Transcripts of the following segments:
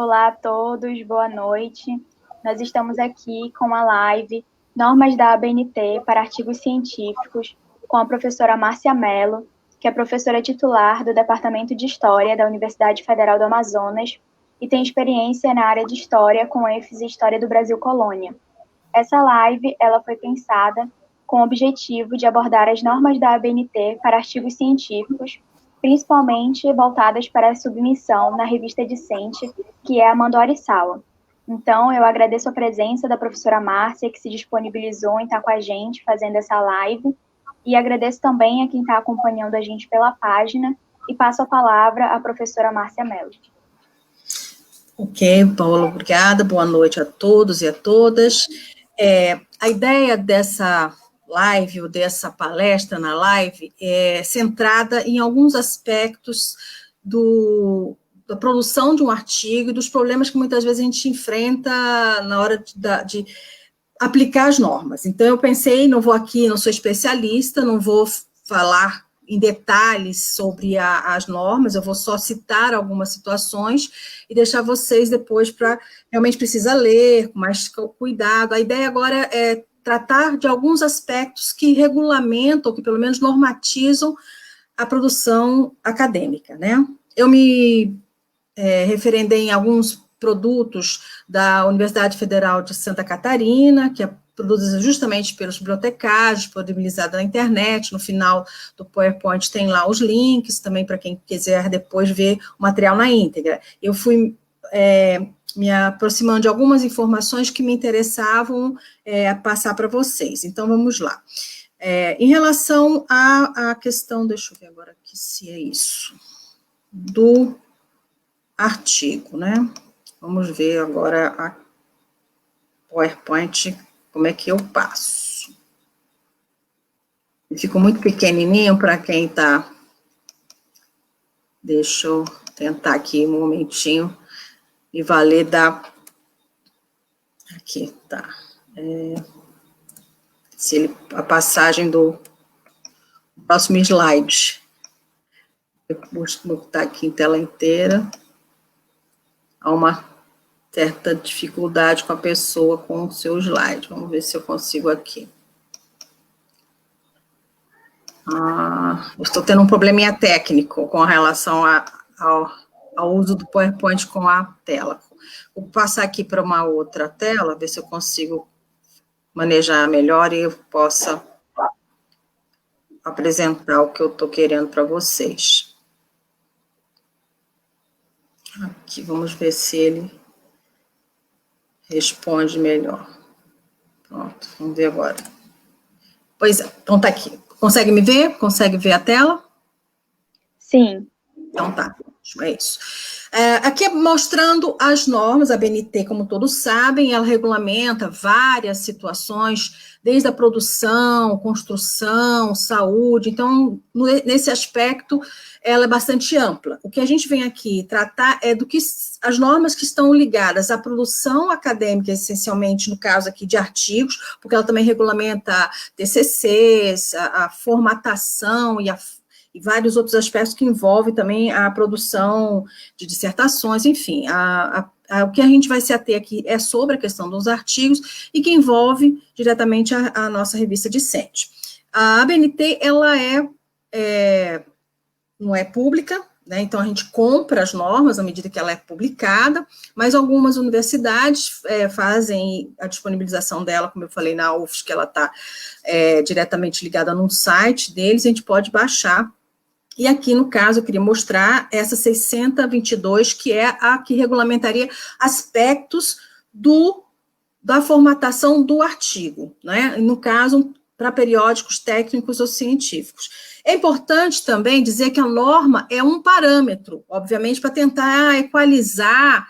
Olá a todos, boa noite. Nós estamos aqui com a live Normas da ABNT para Artigos Científicos, com a professora Márcia Mello, que é professora titular do Departamento de História da Universidade Federal do Amazonas e tem experiência na área de História com ênfase em História do Brasil Colônia. Essa live ela foi pensada com o objetivo de abordar as normas da ABNT para artigos científicos, principalmente voltadas para a submissão na revista discente, que é a Mandori Sawa. Então, eu agradeço a presença da professora Márcia, que se disponibilizou em estar com a gente fazendo essa live, e agradeço também a quem está acompanhando a gente pela página, e passo a palavra à professora Márcia Mello. Ok, Paula, obrigada, boa noite a todos e a todas. A ideia dessa live, ou dessa palestra na live, é centrada em alguns aspectos da produção de um artigo e dos problemas que muitas vezes a gente enfrenta na hora de aplicar as normas. Então, eu pensei, não sou especialista, não vou falar em detalhes sobre as normas, eu vou só citar algumas situações e deixar vocês depois para realmente precisar ler com mais cuidado. A ideia agora é tratar de alguns aspectos que regulamentam, que pelo menos normatizam a produção acadêmica, né? Eu me referendei em alguns produtos da Universidade Federal de Santa Catarina, que é produzida justamente pelos bibliotecários, disponibilizada na internet. No final do PowerPoint tem lá os links, também para quem quiser depois ver o material na íntegra. Eu fui me aproximando de algumas informações que me interessavam passar para vocês. Então, vamos lá. Em relação à questão, deixa eu ver agora aqui se é isso, do artigo, né? Vamos ver agora a PowerPoint, como é que eu passo. Ficou muito pequenininho para quem está... Deixa eu tentar aqui um momentinho e valer da... Aqui, tá. A passagem do próximo slide. Eu vou botar aqui em tela inteira. Há uma certa dificuldade com a pessoa com o seu slide. Vamos ver se eu consigo aqui. Eu estou tendo um probleminha técnico com relação ao uso do PowerPoint com a tela. Vou passar aqui para uma outra tela, ver se eu consigo manejar melhor e eu possa apresentar o que eu estou querendo para vocês. Aqui, vamos ver se ele responde melhor. Pronto, vamos ver agora. Pois é, então tá aqui. Consegue me ver? Consegue ver a tela? Sim. Então tá, é isso. Aqui é mostrando as normas, a ABNT, como todos sabem, ela regulamenta várias situações, desde a produção, construção, saúde, então, nesse aspecto, ela é bastante ampla. O que a gente vem aqui tratar é as normas que estão ligadas à produção acadêmica, essencialmente, no caso aqui de artigos, porque ela também regulamenta TCCs, a formatação e vários outros aspectos que envolvem também a produção de dissertações, enfim, o que a gente vai se ater aqui é sobre a questão dos artigos e que envolve diretamente a nossa revista discente. A ABNT, ela não é pública, né, então a gente compra as normas à medida que ela é publicada, mas algumas universidades fazem a disponibilização dela, como eu falei na UFSC, que ela está diretamente ligada num site deles, a gente pode baixar. E aqui, no caso, eu queria mostrar essa 622, que é a que regulamentaria aspectos da formatação do artigo, né? No caso, para periódicos técnicos ou científicos. É importante também dizer que a norma é um parâmetro, obviamente, para tentar equalizar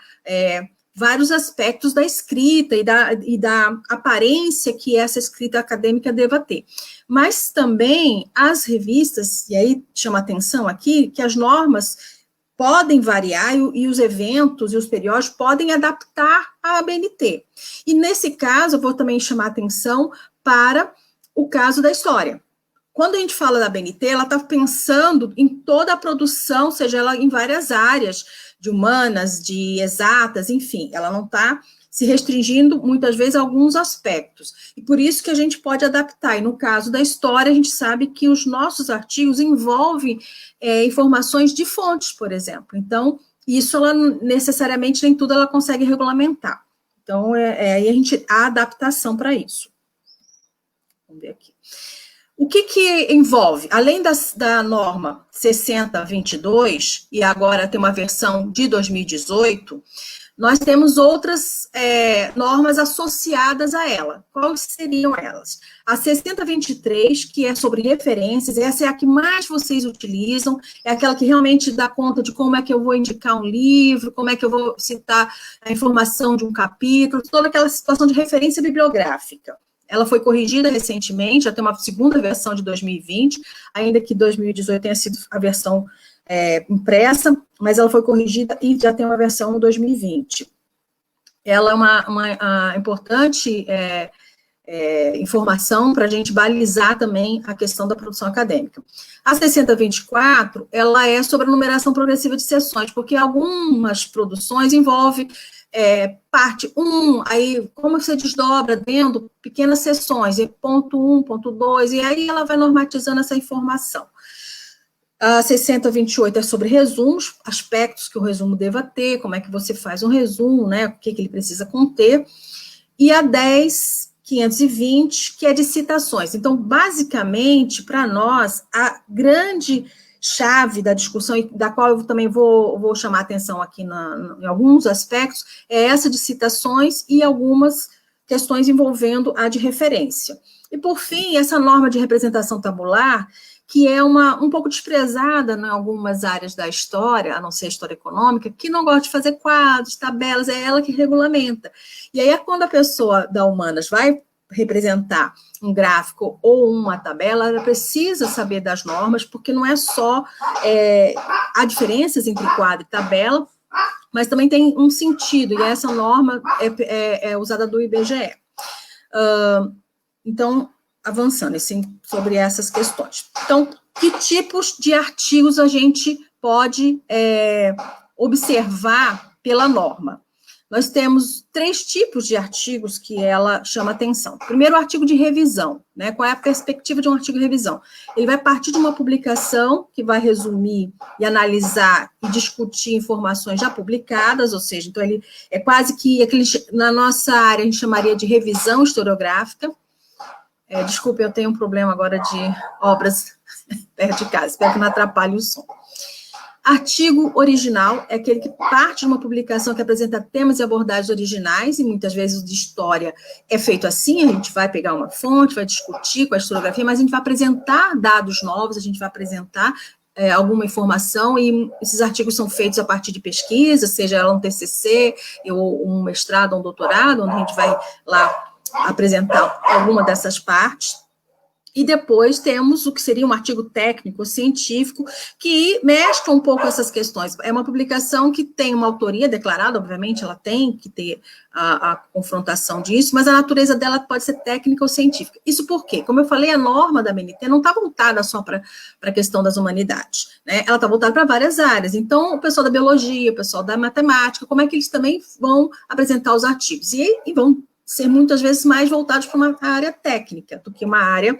vários aspectos da escrita e da aparência que essa escrita acadêmica deva ter. Mas também as revistas, e aí chama atenção aqui, que as normas podem variar e os eventos e os periódicos podem adaptar a ABNT. E nesse caso, eu vou também chamar atenção para o caso da história. quando a gente fala da BNT, ela está pensando em toda a produção, seja ela em várias áreas, de humanas, de exatas, enfim, ela não está se restringindo, muitas vezes, a alguns aspectos. E por isso que a gente pode adaptar. E no caso da história, a gente sabe que os nossos artigos envolvem informações de fontes, por exemplo. Então, isso, ela necessariamente, nem tudo ela consegue regulamentar. Então, aí há adaptação para isso. Vamos ver aqui. O que envolve? Além da norma 6022, e agora tem uma versão de 2018, nós temos outras normas associadas a ela. Quais seriam elas? A 6023, que é sobre referências, essa é a que mais vocês utilizam, é aquela que realmente dá conta de como é que eu vou indicar um livro, como é que eu vou citar a informação de um capítulo, toda aquela situação de referência bibliográfica. Ela foi corrigida recentemente, já tem uma segunda versão de 2020, ainda que 2018 tenha sido a versão impressa, mas ela foi corrigida e já tem uma versão 2020. Ela é uma importante informação para a gente balizar também a questão da produção acadêmica. A 6024, ela é sobre a numeração progressiva de sessões, porque algumas produções envolvem parte 1, aí como você desdobra dentro pequenas sessões, ponto 1, ponto 2, e aí ela vai normatizando essa informação. A 6028 é sobre resumos, aspectos que o resumo deva ter, como é que você faz um resumo, né, o que ele precisa conter, e a 10.520, que é de citações. Então, basicamente, para nós, a grande chave da discussão, e da qual eu também vou chamar a atenção aqui em alguns aspectos, é essa de citações e algumas questões envolvendo a de referência. E, por fim, essa norma de representação tabular, que é um pouco desprezada em algumas áreas da história, a não ser a história econômica, que não gosta de fazer quadros, tabelas, é ela que regulamenta. E aí, quando a pessoa da humanas vai representar um gráfico ou uma tabela, ela precisa saber das normas, porque não é só há diferenças entre quadro e tabela, mas também tem um sentido, e essa norma é usada do IBGE. Então, avançando assim, sobre essas questões. Então, que tipos de artigos a gente pode observar pela norma? Nós temos 3 tipos de artigos que ela chama atenção. Primeiro, o artigo de revisão, né? Qual é a perspectiva de um artigo de revisão? Ele vai partir de uma publicação que vai resumir e analisar e discutir informações já publicadas, ou seja, então ele é quase que aquele, na nossa área a gente chamaria de revisão historiográfica. Desculpe, eu tenho um problema agora de obras perto de casa, espero que não atrapalhe o som. Artigo original é aquele que parte de uma publicação que apresenta temas e abordagens originais, e muitas vezes de história é feito assim, a gente vai pegar uma fonte, vai discutir com a historiografia, mas a gente vai apresentar dados novos, a gente vai apresentar alguma informação, e esses artigos são feitos a partir de pesquisa, seja ela um TCC, ou um mestrado, ou um doutorado, onde a gente vai lá apresentar alguma dessas partes. E depois temos o que seria um artigo técnico, científico, que mescla um pouco essas questões. É uma publicação que tem uma autoria declarada, obviamente, ela tem que ter a confrontação disso, mas a natureza dela pode ser técnica ou científica. Isso por quê? Como eu falei, a norma da BNT não está voltada só para a questão das humanidades, né? Ela está voltada para várias áreas. Então, o pessoal da biologia, o pessoal da matemática, como é que eles também vão apresentar os artigos? E vão ser muitas vezes mais voltados para uma área técnica do que uma área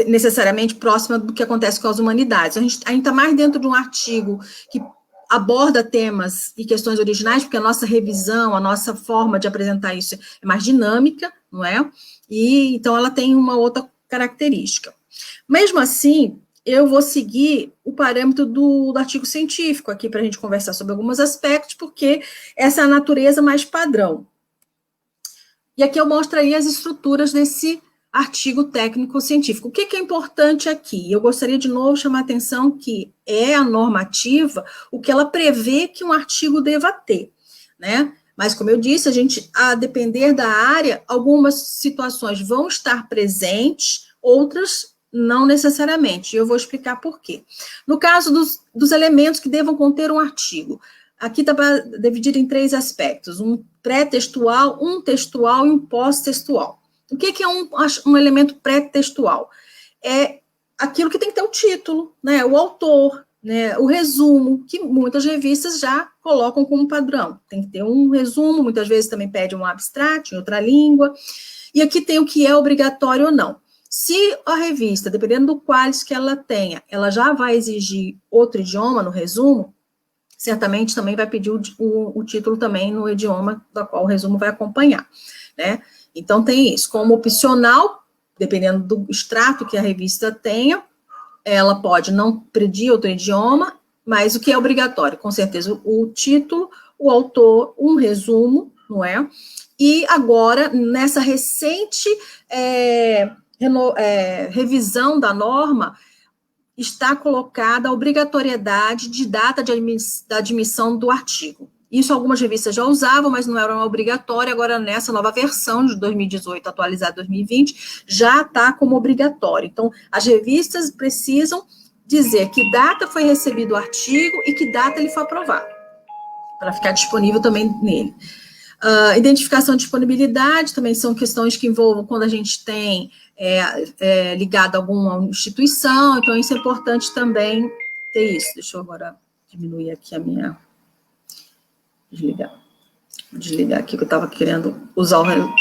necessariamente próxima do que acontece com as humanidades. A gente está mais dentro de um artigo que aborda temas e questões originais, porque a nossa revisão, a nossa forma de apresentar isso é mais dinâmica, não é? E então ela tem uma outra característica. Mesmo assim, eu vou seguir o parâmetro do artigo científico aqui para a gente conversar sobre alguns aspectos, porque essa é a natureza mais padrão. E aqui eu mostro aí as estruturas desse artigo técnico-científico. O que é importante aqui? Eu gostaria de novo chamar a atenção que é a normativa o que ela prevê que um artigo deva ter, né? Mas, como eu disse, a depender da área, algumas situações vão estar presentes, outras não necessariamente, e eu vou explicar por quê. No caso dos elementos que devam conter um artigo, aqui está dividido em 3 aspectos, um pré-textual, um textual e um pós-textual. O que é um elemento pré-textual? É aquilo que tem que ter o título, né, o autor, né, o resumo, que muitas revistas já colocam como padrão. Tem que ter um resumo, muitas vezes também pede um abstract em outra língua, e aqui tem o que é obrigatório ou não. Se a revista, dependendo do qualis que ela tenha, ela já vai exigir outro idioma no resumo, certamente também vai pedir o título também no idioma da qual o resumo vai acompanhar, né? Então, tem isso. Como opcional, dependendo do extrato que a revista tenha, ela pode não pedir outro idioma, mas o que é obrigatório? Com certeza, o título, o autor, um resumo, não é? E agora, nessa recente revisão da norma, está colocada a obrigatoriedade de data da admissão do artigo. Isso algumas revistas já usavam, mas não era obrigatório. Agora, nessa nova versão de 2018, atualizada 2020, já está como obrigatório. Então, as revistas precisam dizer que data foi recebido o artigo e que data ele foi aprovado, para ficar disponível também nele. Identificação e disponibilidade também são questões que envolvam quando a gente tem ligado a alguma instituição, então isso é importante também ter isso. Deixa eu agora diminuir aqui a minha... Desligar aqui que eu estava querendo usar o...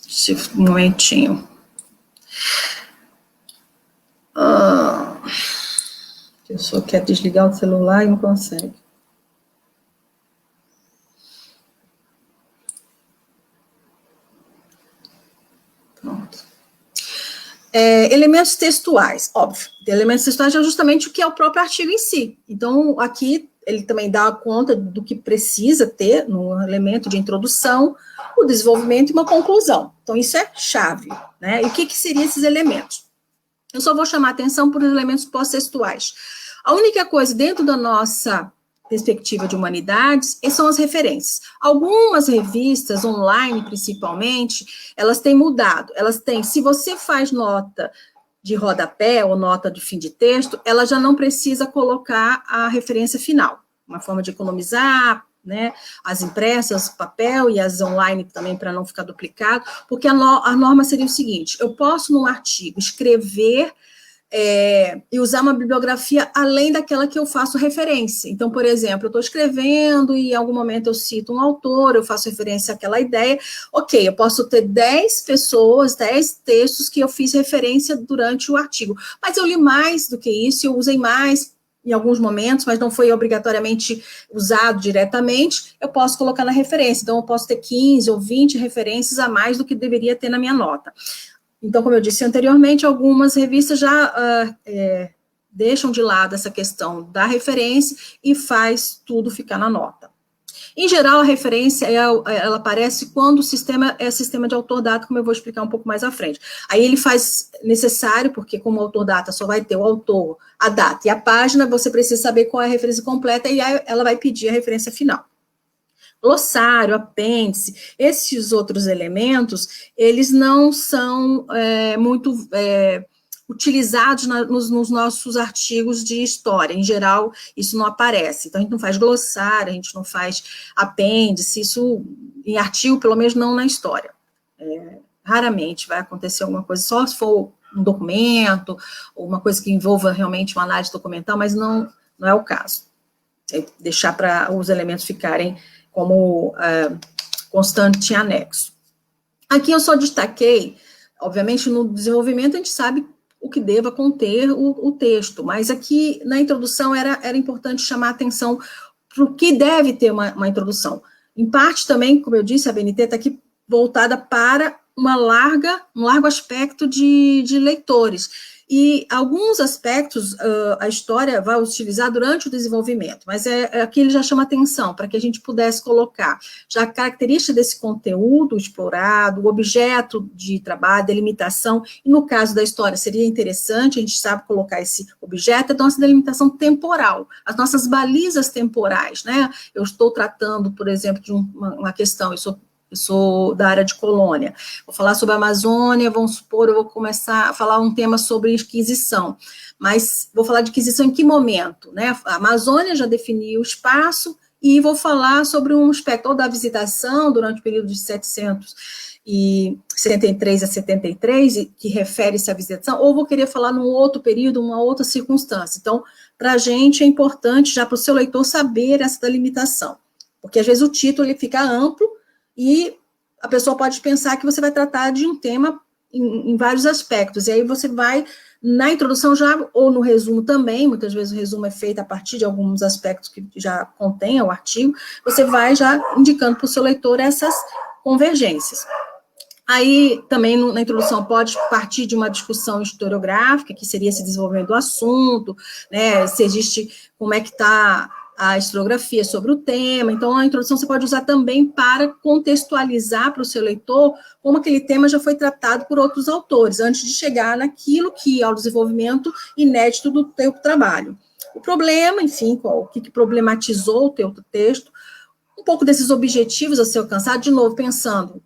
Esse momentinho. A pessoa quer desligar o celular e não consegue. Pronto. Elementos textuais, óbvio. Elementos textuais é justamente o que é o próprio artigo em si. Então, aqui ele também dá conta do que precisa ter no elemento de introdução, o desenvolvimento e uma conclusão. Então, isso é chave, né? E o que seriam esses elementos? Eu só vou chamar atenção para os elementos pós-textuais. A única coisa dentro da nossa perspectiva de humanidades são as referências. Algumas revistas, online principalmente, elas têm mudado. Elas têm, se você faz nota de rodapé ou nota de fim de texto, ela já não precisa colocar a referência final. Uma forma de economizar, né, as impressas, papel e as online também para não ficar duplicado, porque a norma seria o seguinte: eu posso num artigo escrever e usar uma bibliografia além daquela que eu faço referência. Então, por exemplo, eu estou escrevendo e em algum momento eu cito um autor, eu faço referência àquela ideia, ok, eu posso ter 10 pessoas, 10 textos que eu fiz referência durante o artigo, mas eu li mais do que isso, eu usei mais em alguns momentos, mas não foi obrigatoriamente usado diretamente, eu posso colocar na referência. Então, eu posso ter 15 ou 20 referências a mais do que deveria ter na minha nota. Então, como eu disse anteriormente, algumas revistas já deixam de lado essa questão da referência e faz tudo ficar na nota. Em geral, a referência, ela aparece quando o sistema é sistema de autor-data, como eu vou explicar um pouco mais à frente. Aí ele faz necessário, porque como autor-data só vai ter o autor, a data e a página, você precisa saber qual é a referência completa e aí ela vai pedir a referência final. Glossário, apêndice, esses outros elementos, eles não são muito utilizados nos nossos artigos de história. Em geral, isso não aparece. Então, a gente não faz glossário, a gente não faz apêndice, isso em artigo, pelo menos não na história. Raramente vai acontecer alguma coisa, só se for um documento, ou uma coisa que envolva realmente uma análise documental, mas não é o caso. Deixar para os elementos ficarem como constante em anexo. Aqui eu só destaquei, obviamente, no desenvolvimento a gente sabe o que deva conter o texto, mas aqui na introdução era importante chamar a atenção para o que deve ter uma introdução. Em parte também, como eu disse, a BNT está aqui voltada para um largo aspecto de leitores. E alguns aspectos a história vai utilizar durante o desenvolvimento, mas aqui ele já chama atenção, para que a gente pudesse colocar já a característica desse conteúdo explorado, o objeto de trabalho, delimitação, e no caso da história seria interessante, a gente sabe colocar esse objeto, a nossa delimitação temporal, as nossas balizas temporais, né? Eu estou tratando, por exemplo, de uma questão, eu sou da área de colônia, vou falar sobre a Amazônia, vamos supor, eu vou começar a falar um tema sobre Inquisição, mas vou falar de Inquisição em que momento, né? A Amazônia já definiu o espaço e vou falar sobre um aspecto ou da visitação durante o período de 763 a 73, que refere-se à visitação, ou vou querer falar num outro período, uma outra circunstância. Então, para a gente é importante, já para o seu leitor, saber essa delimitação, porque às vezes o título ele fica amplo e a pessoa pode pensar que você vai tratar de um tema em vários aspectos, e aí você vai, na introdução já, ou no resumo também, muitas vezes o resumo é feito a partir de alguns aspectos que já contém o artigo, você vai já indicando para o seu leitor essas convergências. Aí, também, na introdução, pode partir de uma discussão historiográfica, que seria esse desenvolvimento do assunto, né, se existe, como é que está a historiografia sobre o tema. Então, a introdução você pode usar também para contextualizar para o seu leitor como aquele tema já foi tratado por outros autores, antes de chegar naquilo que é o desenvolvimento inédito do teu trabalho. O problema, enfim, o que problematizou o teu texto, um pouco desses objetivos a ser alcançado, de novo, pensando,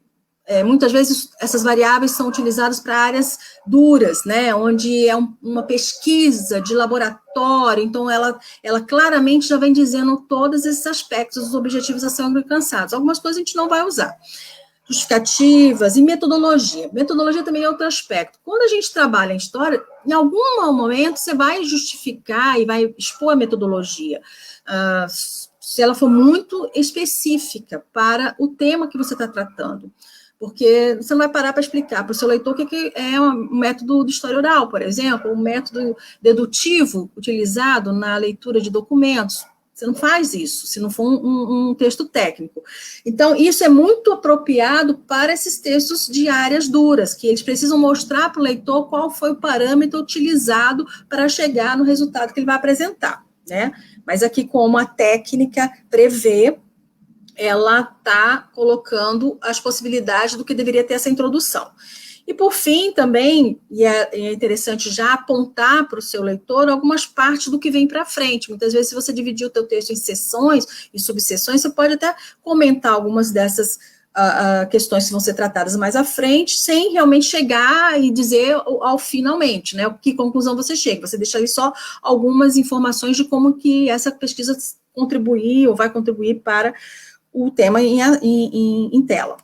muitas vezes essas variáveis são utilizadas para áreas duras, né, onde é uma pesquisa de laboratório, então ela claramente já vem dizendo todos esses aspectos, os objetivos a serem alcançados. Algumas coisas a gente não vai usar. Justificativas e metodologia. Metodologia também é outro aspecto. Quando a gente trabalha em história, em algum momento você vai justificar e vai expor a metodologia, se ela for muito específica para o tema que você está tratando. Porque você não vai parar para explicar para o seu leitor o que é um método de história oral, por exemplo, um método dedutivo utilizado na leitura de documentos. Você não faz isso, se não for um texto técnico. Então, isso é muito apropriado para esses textos de áreas duras, que eles precisam mostrar para o leitor qual foi o parâmetro utilizado para chegar no resultado que ele vai apresentar, né? Mas aqui, como a técnica prevê, ela está colocando as possibilidades do que deveria ter essa introdução. E, por fim, também, e é interessante já apontar para o seu leitor algumas partes do que vem para frente. Muitas vezes, se você dividir o teu texto em seções e subseções, você pode até comentar algumas dessas questões que vão ser tratadas mais à frente, sem realmente chegar e dizer ao finalmente, né, que conclusão você chega. Você deixa ali só algumas informações de como que essa pesquisa contribuir ou vai contribuir para o tema em tela.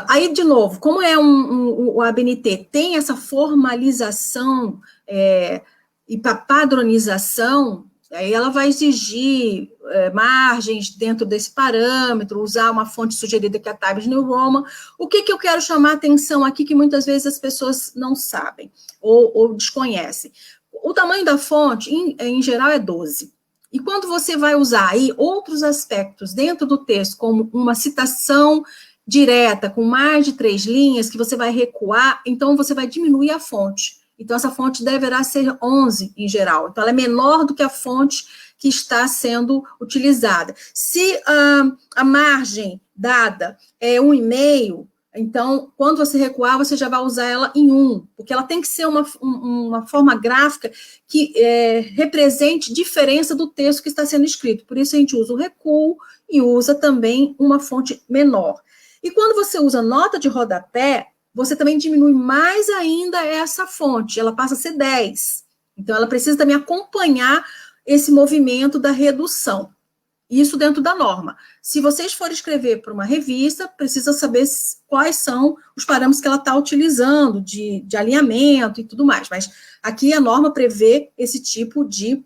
Aí, de novo, como é o ABNT tem essa formalização e padronização, aí ela vai exigir margens dentro desse parâmetro, usar uma fonte sugerida que é a Times New Roman. O que eu quero chamar a atenção aqui, que muitas vezes as pessoas não sabem ou desconhecem? O tamanho da fonte, em geral, é 12. E quando você vai usar aí outros aspectos dentro do texto, como uma citação direta, com mais de 3 linhas, que você vai recuar, então você vai diminuir a fonte. Então, essa fonte deverá ser 11 em geral. Então, ela é menor do que a fonte que está sendo utilizada. Se a margem dada é 1,5, então, quando você recuar, você já vai usar ela em 1, porque ela tem que ser uma forma gráfica que represente diferença do texto que está sendo escrito. Por isso, a gente usa o recuo e usa também uma fonte menor. E quando você usa nota de rodapé, você também diminui mais ainda essa fonte, ela passa a ser 10. Então, ela precisa também acompanhar esse movimento da redução. Isso dentro da norma. Se vocês forem escrever para uma revista, precisa saber quais são os parâmetros que ela está utilizando, de alinhamento e tudo mais. Mas aqui a norma prevê esse tipo de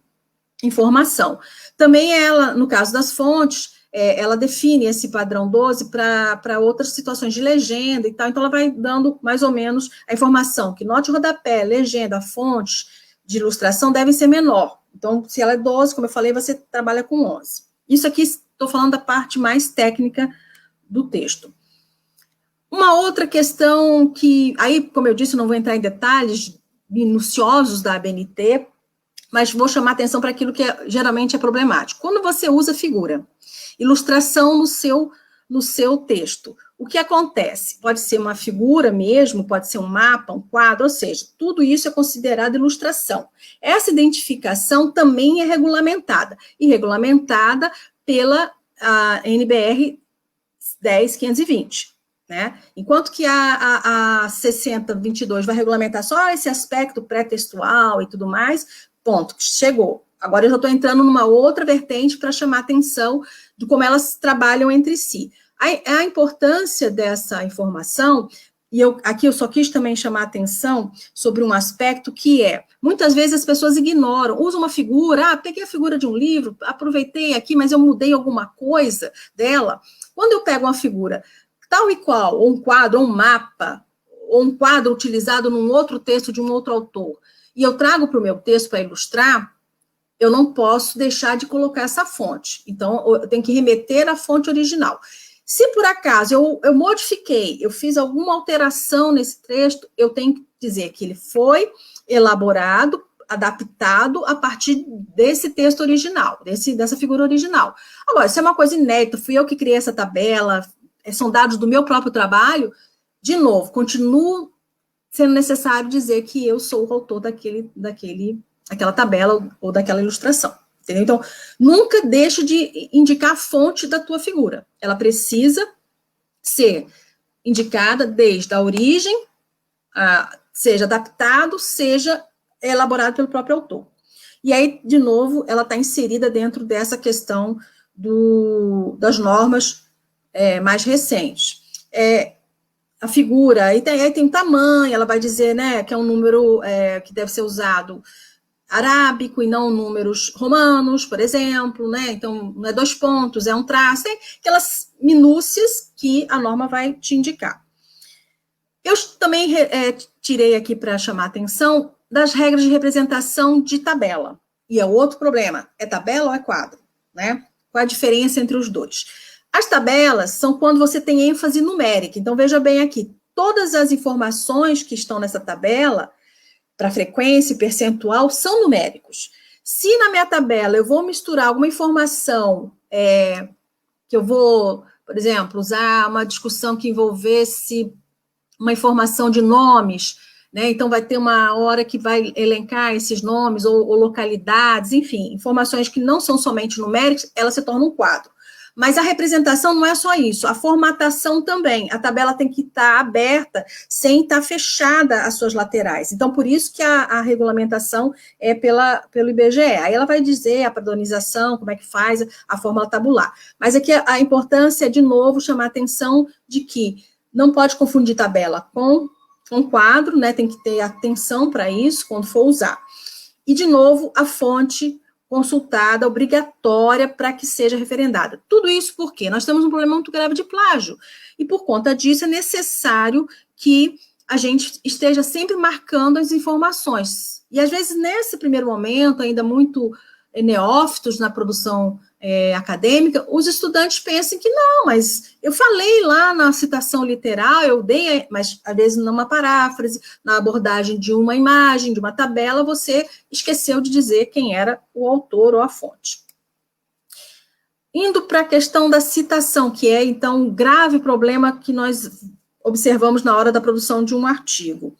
informação. Também ela, no caso das fontes, ela define esse padrão 12 para outras situações de legenda e tal, então ela vai dando mais ou menos a informação que nota de rodapé, legenda, fontes de ilustração devem ser menor. Então, se ela é 12, como eu falei, você trabalha com 11. Isso aqui, estou falando da parte mais técnica do texto. Uma outra questão que, aí, como eu disse, eu não vou entrar em detalhes minuciosos da ABNT, mas vou chamar atenção para aquilo que geralmente é problemático. Quando você usa figura, ilustração no seu texto, o que acontece? Pode ser uma figura mesmo, pode ser um mapa, um quadro, ou seja, tudo isso é considerado ilustração. Essa identificação também é regulamentada, e regulamentada pela NBR 10.520. Né? Enquanto que a 60.22 vai regulamentar só esse aspecto pré-textual e tudo mais, ponto, chegou. Agora eu já estou entrando numa outra vertente para chamar atenção de como elas trabalham entre si. A importância dessa informação, e aqui eu só quis também chamar atenção sobre um aspecto que muitas vezes as pessoas ignoram, usam uma figura, peguei a figura de um livro, aproveitei aqui, mas eu mudei alguma coisa dela. Quando eu pego uma figura tal e qual, ou um quadro, ou um mapa, ou um quadro utilizado num outro texto de um outro autor, e eu trago para o meu texto para ilustrar, eu não posso deixar de colocar essa fonte. Então, eu tenho que remeter à fonte original. Se por acaso eu modifiquei, eu fiz alguma alteração nesse texto, eu tenho que dizer que ele foi elaborado, adaptado a partir desse texto original, dessa figura original. Agora, se é uma coisa inédita, fui eu que criei essa tabela, são dados do meu próprio trabalho, de novo, continuo sendo necessário dizer que eu sou o autor daquela tabela ou daquela ilustração. Entendeu? Então, nunca deixe de indicar a fonte da tua figura. Ela precisa ser indicada desde a origem, seja adaptado, seja elaborado pelo próprio autor. E aí, de novo, ela está inserida dentro dessa questão das normas mais recentes. A figura, aí tem um tamanho, ela vai dizer, né, que é um número que deve ser usado arábico e não números romanos, por exemplo, né? Então, não é 2 pontos, é um traço, aquelas minúcias que a norma vai te indicar. Eu também tirei aqui para chamar a atenção das regras de representação de tabela. E é outro problema, é tabela ou é quadro, né? Qual a diferença entre os dois? As tabelas são quando você tem ênfase numérica. Então, veja bem aqui, todas as informações que estão nessa tabela, para frequência e percentual, são numéricos. Se na minha tabela eu vou misturar alguma informação, que eu vou, por exemplo, usar uma discussão que envolvesse uma informação de nomes, né? Então vai ter uma hora que vai elencar esses nomes ou localidades, enfim, informações que não são somente numéricas, elas se tornam um quadro. Mas a representação não é só isso, a formatação também. A tabela tem que estar aberta, sem estar fechada as suas laterais. Então, por isso que a regulamentação é pelo IBGE. Aí ela vai dizer a padronização, como é que faz a fórmula tabular. Mas aqui a importância é, de novo, chamar a atenção de que não pode confundir tabela com quadro, né? Tem que ter atenção para isso quando for usar. E, de novo, a fonte consultada, obrigatória para que seja referendada. Tudo isso porque nós temos um problema muito grave de plágio, e por conta disso é necessário que a gente esteja sempre marcando as informações. E às vezes, nesse primeiro momento, ainda muito neófitos na produção acadêmica, os estudantes pensam que não, mas eu falei lá na citação literal, eu dei, mas às vezes numa paráfrase, na abordagem de uma imagem, de uma tabela, você esqueceu de dizer quem era o autor ou a fonte. Indo para a questão da citação, que é, então, um grave problema que nós observamos na hora da produção de um artigo.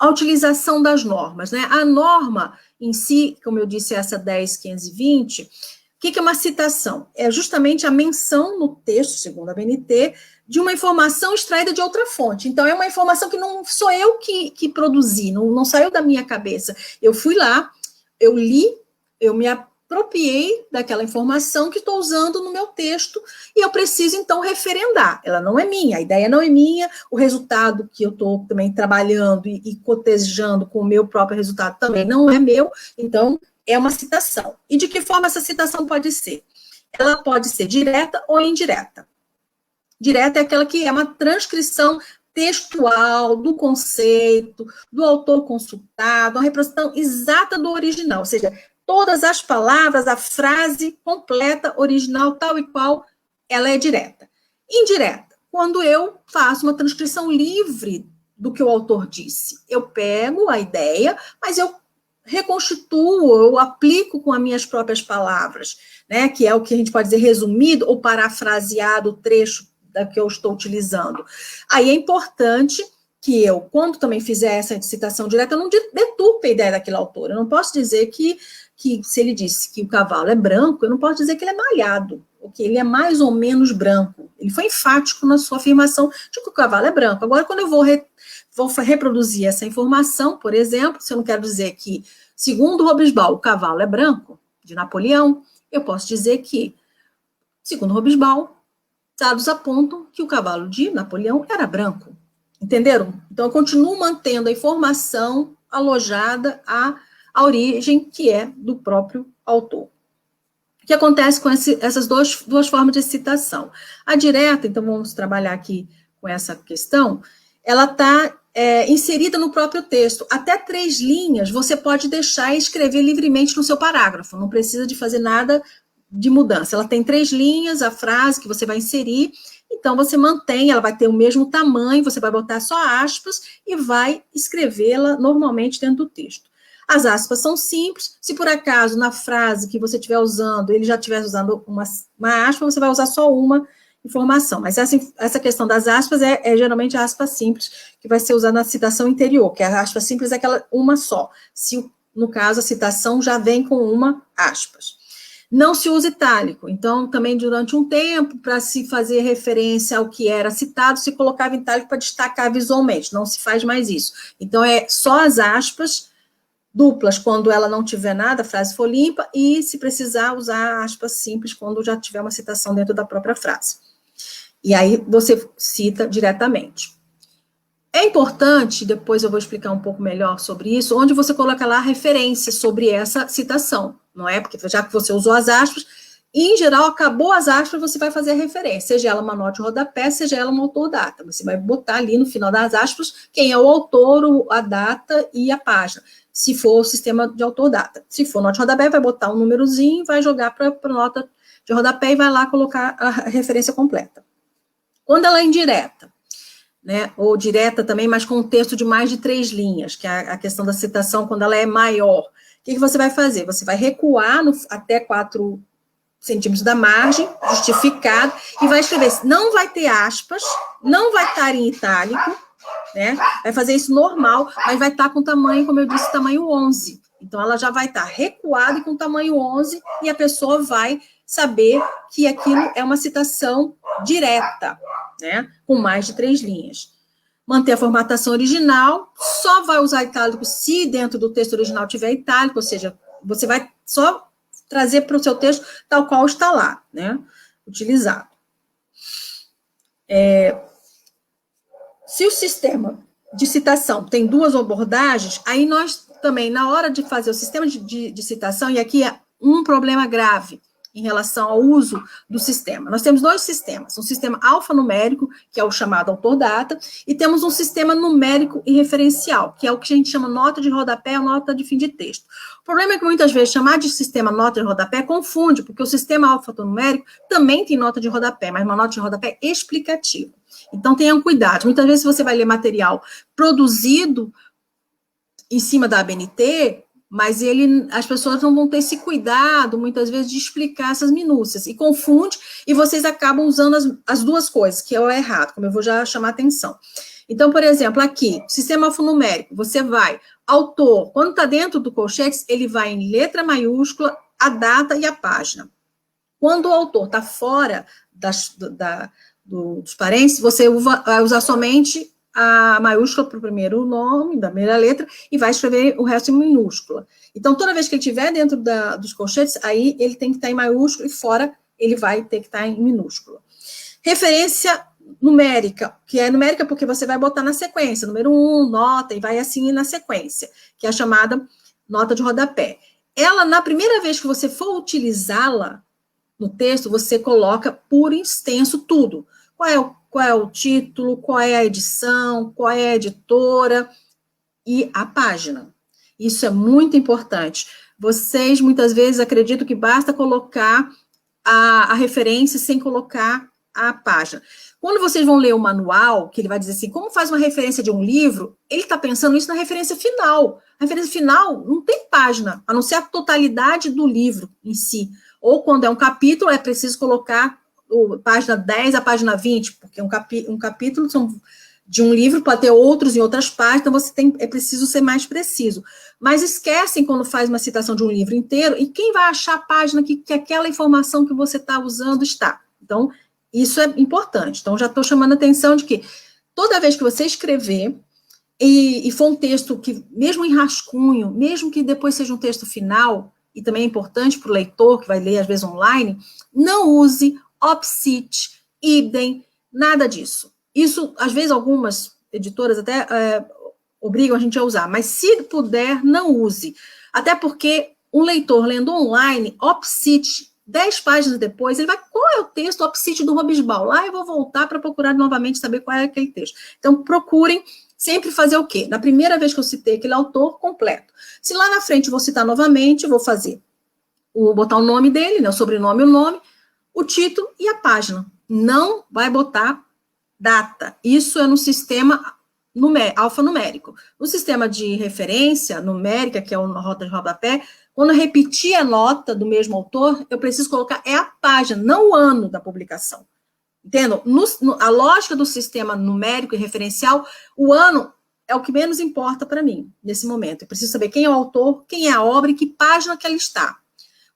A utilização das normas, né? A norma em si, como eu disse, essa 10.520, o que é uma citação? É justamente a menção no texto, segundo a BNT, de uma informação extraída de outra fonte. Então, é uma informação que não sou eu que produzi, não saiu da minha cabeça. Eu fui lá, eu li, eu me apropriei daquela informação que estou usando no meu texto e eu preciso, então, referendar. Ela não é minha, a ideia não é minha, o resultado que eu estou também trabalhando e cotejando com o meu próprio resultado também não é meu, então, é uma citação. E de que forma essa citação pode ser? Ela pode ser direta ou indireta. Direta é aquela que é uma transcrição textual do conceito, do autor consultado, uma representação exata do original, ou seja, todas as palavras, a frase completa, original, tal e qual, ela é direta. Indireta, quando eu faço uma transcrição livre do que o autor disse. Eu pego a ideia, mas eu reconstituo, eu aplico com as minhas próprias palavras, né, que é o que a gente pode dizer resumido ou parafraseado o trecho da que eu estou utilizando. Aí é importante que eu, quando também fizer essa citação direta, eu não deturpe a ideia daquele autor. Eu não posso dizer que se ele disse que o cavalo é branco, eu não posso dizer que ele é malhado, ou que ele é mais ou menos branco. Ele foi enfático na sua afirmação de que o cavalo é branco. Agora, quando eu vou vou reproduzir essa informação, por exemplo, se eu não quero dizer que, segundo Hobsbawm, o cavalo é branco, de Napoleão, eu posso dizer que, segundo Hobsbawm, dados apontam que o cavalo de Napoleão era branco. Entenderam? Então, eu continuo mantendo a informação alojada à origem, que é do próprio autor. O que acontece com essas duas formas de citação? A direta, então vamos trabalhar aqui com essa questão, ela está inserida no próprio texto. Até 3 linhas você pode deixar e escrever livremente no seu parágrafo, não precisa de fazer nada de mudança. Ela tem 3 linhas, a frase que você vai inserir, então você mantém, ela vai ter o mesmo tamanho, você vai botar só aspas e vai escrevê-la normalmente dentro do texto. As aspas são simples, se por acaso na frase que você estiver usando, ele já estiver usando uma aspa, você vai usar só uma informação, mas essa questão das aspas é geralmente a aspa simples, que vai ser usada na citação interior, que a aspa simples é aquela uma só, se no caso a citação já vem com uma aspas. Não se usa itálico, então também durante um tempo, para se fazer referência ao que era citado, se colocava itálico para destacar visualmente, não se faz mais isso. Então é só as aspas duplas quando ela não tiver nada, a frase for limpa, e se precisar usar aspas simples quando já tiver uma citação dentro da própria frase. E aí você cita diretamente. É importante, depois eu vou explicar um pouco melhor sobre isso, onde você coloca lá a referência sobre essa citação, não é? Porque já que você usou as aspas, e em geral, acabou as aspas, você vai fazer a referência, seja ela uma nota de rodapé, seja ela um autor-data. Você vai botar ali no final das aspas quem é o autor, a data e a página, se for o sistema de autor-data. Se for nota de rodapé, vai botar um númerozinho, vai jogar para a nota de rodapé e vai lá colocar a referência completa. Quando ela é indireta, né, ou direta também, mas com um texto de mais de 3 linhas, que é a questão da citação, quando ela é maior, o que você vai fazer? Você vai recuar até 4 centímetros da margem, justificado, e vai escrever, não vai ter aspas, não vai estar em itálico, né, vai fazer isso normal, mas vai estar com tamanho, como eu disse, tamanho 11. Então, ela já vai estar recuada e com tamanho 11, e a pessoa vai saber que aquilo é uma citação direta, né, com mais de 3 linhas. Manter a formatação original, só vai usar itálico se dentro do texto original tiver itálico, ou seja, você vai só trazer para o seu texto tal qual está lá, né, utilizado. Se o sistema de citação tem 2 abordagens, aí nós também, na hora de fazer o sistema de citação, e aqui é um problema grave em relação ao uso do sistema. Nós temos 2 sistemas, um sistema alfanumérico, que é o chamado autor-data, e temos um sistema numérico e referencial, que é o que a gente chama nota de rodapé ou nota de fim de texto. O problema é que muitas vezes chamar de sistema nota de rodapé confunde, porque o sistema alfanumérico também tem nota de rodapé, mas uma nota de rodapé explicativa. Então, tenham cuidado. Muitas vezes você vai ler material produzido em cima da ABNT, mas as pessoas não vão ter esse cuidado, muitas vezes, de explicar essas minúcias, e confunde, e vocês acabam usando as 2 coisas, que é o errado, como eu vou já chamar a atenção. Então, por exemplo, aqui, sistema alfanumérico, você vai, autor, quando está dentro do colchetes, ele vai em letra maiúscula, a data e a página. Quando o autor está fora dos parênteses, você vai usar somente a maiúscula para o primeiro nome, da primeira letra, e vai escrever o resto em minúscula. Então, toda vez que ele estiver dentro dos colchetes, aí ele tem que estar em maiúsculo, e fora ele vai ter que estar em minúscula. Referência numérica, que é numérica porque você vai botar na sequência, número 1, nota, e vai assim na sequência, que é a chamada nota de rodapé. Ela, na primeira vez que você for utilizá-la no texto, você coloca por extenso tudo. Qual é o título, qual é a edição, qual é a editora e a página. Isso é muito importante. Vocês, muitas vezes, acreditam que basta colocar a referência sem colocar a página. Quando vocês vão ler o manual, que ele vai dizer assim, como faz uma referência de um livro, ele está pensando isso na referência final. A referência final não tem página, a não ser a totalidade do livro em si. Ou quando é um capítulo, é preciso colocar página 10 a página 20, porque um capítulo de um livro pode ter outros em outras páginas, então é preciso ser mais preciso. Mas esquecem quando faz uma citação de um livro inteiro, e quem vai achar a página que aquela informação que você está usando está. Então, isso é importante. Então, já estou chamando a atenção de que toda vez que você escrever, e for um texto que, mesmo em rascunho, mesmo que depois seja um texto final, e também é importante para o leitor, que vai ler, às vezes, online, não use OPCIT, idem, nada disso. Isso, às vezes, algumas editoras até obrigam a gente a usar, mas se puder, não use. Até porque um leitor lendo online, OPCIT, 10 páginas depois, ele vai, qual é o texto OPCIT do Robisbal? Lá eu vou voltar para procurar novamente saber qual é aquele texto. Então, procurem sempre fazer o quê? Na primeira vez que eu citei aquele autor, completo. Se lá na frente eu vou citar novamente, vou fazer, vou botar o nome dele, né, o sobrenome e o nome, o título e a página. Não vai botar data. Isso é no sistema alfanumérico. No sistema de referência numérica, que é a rota de rodapé, quando eu repetir a nota do mesmo autor, eu preciso colocar a página, não o ano da publicação. Entendam? A lógica do sistema numérico e referencial, o ano é o que menos importa para mim, nesse momento. Eu preciso saber quem é o autor, quem é a obra e que página que ela está.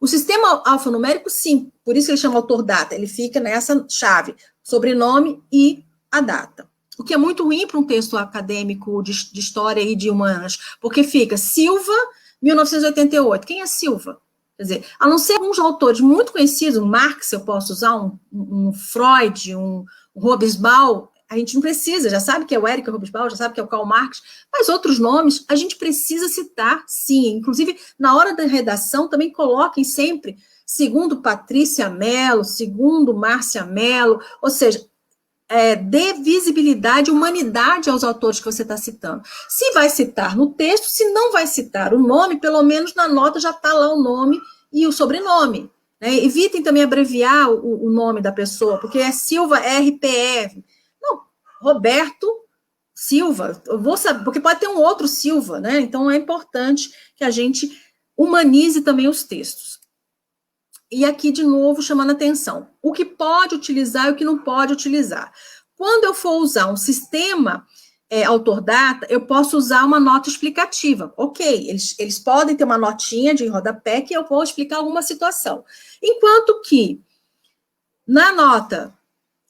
O sistema alfanumérico, sim, por isso que ele chama autor-data, ele fica nessa chave, sobrenome e a data. O que é muito ruim para um texto acadêmico de história e de humanas, porque fica Silva, 1988. Quem é Silva? Quer dizer, a não ser alguns autores muito conhecidos, Marx, eu posso usar, um Freud, um Robesbal, a gente não precisa, já sabe que é o Érico Robesbal, já sabe que é o Karl Marx, mas outros nomes a gente precisa citar, sim. Inclusive, na hora da redação, também coloquem sempre, segundo Patrícia Mello, segundo Márcia Mello, ou seja, dê visibilidade, humanidade aos autores que você está citando. Se vai citar no texto, se não vai citar o nome, pelo menos na nota já está lá o nome e o sobrenome. Né? Evitem também abreviar o nome da pessoa, porque é Silva RPF. Não, Roberto Silva. Eu vou saber, porque pode ter um outro Silva, né? Então é importante que a gente humanize também os textos. E aqui, de novo, chamando a atenção, o que pode utilizar e o que não pode utilizar. Quando eu for usar um sistema autor-data, eu posso usar uma nota explicativa. Ok, eles podem ter uma notinha de rodapé que eu vou explicar alguma situação. Enquanto que, na nota,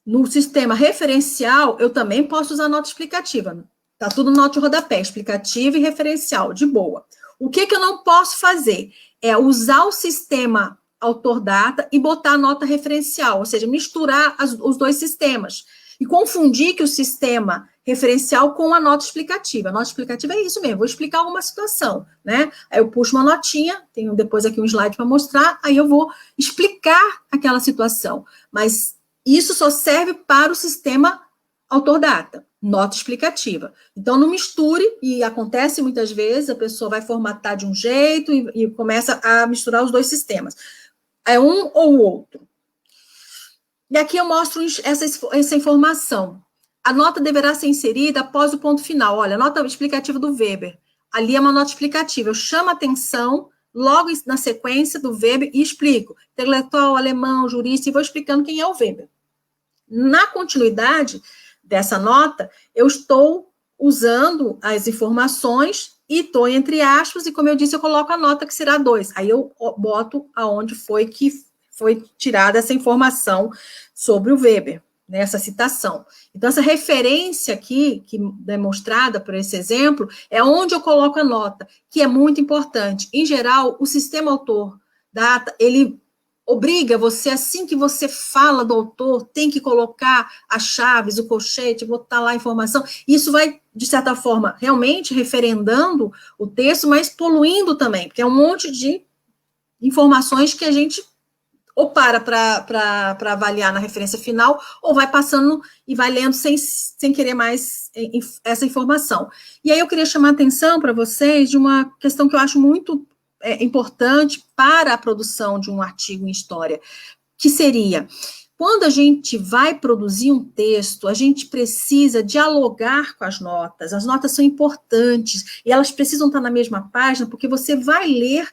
no sistema referencial, eu também posso usar nota explicativa. Está tudo nota de rodapé, explicativa e referencial, de boa. O que eu não posso fazer? É usar o sistema autor-data e botar a nota referencial, ou seja, misturar os dois sistemas e confundir que o sistema referencial com a nota explicativa. A nota explicativa é isso mesmo, vou explicar alguma situação, né? Aí eu puxo uma notinha, tenho depois aqui um slide para mostrar, aí eu vou explicar aquela situação, mas isso só serve para o sistema autor-data, nota explicativa. Então, não misture, e acontece muitas vezes, a pessoa vai formatar de um jeito e começa a misturar os dois sistemas. É um ou o outro. E aqui eu mostro essa informação. A nota deverá ser inserida após o ponto final. Olha, a nota explicativa do Weber. Ali é uma nota explicativa. Eu chamo a atenção logo na sequência do Weber e explico. Intelectual, alemão, jurista, e vou explicando quem é o Weber. Na continuidade dessa nota, eu estou usando as informações e estou entre aspas, e como eu disse, eu coloco a nota que será 2. Aí eu boto aonde foi que foi tirada essa informação sobre o Weber, nessa citação. Então, essa referência aqui, que demonstrada por esse exemplo, é onde eu coloco a nota, que é muito importante. Em geral, o sistema autor-data, ele obriga você, assim que você fala do autor, tem que colocar as chaves, o colchete, botar lá a informação. Isso vai, de certa forma, realmente referendando o texto, mas poluindo também, porque é um monte de informações que a gente ou para avaliar na referência final, ou vai passando e vai lendo sem querer mais essa informação. E aí eu queria chamar a atenção para vocês de uma questão que eu acho muito importante para a produção de um artigo em história, que seria, quando a gente vai produzir um texto, a gente precisa dialogar com as notas são importantes, e elas precisam estar na mesma página, porque você vai ler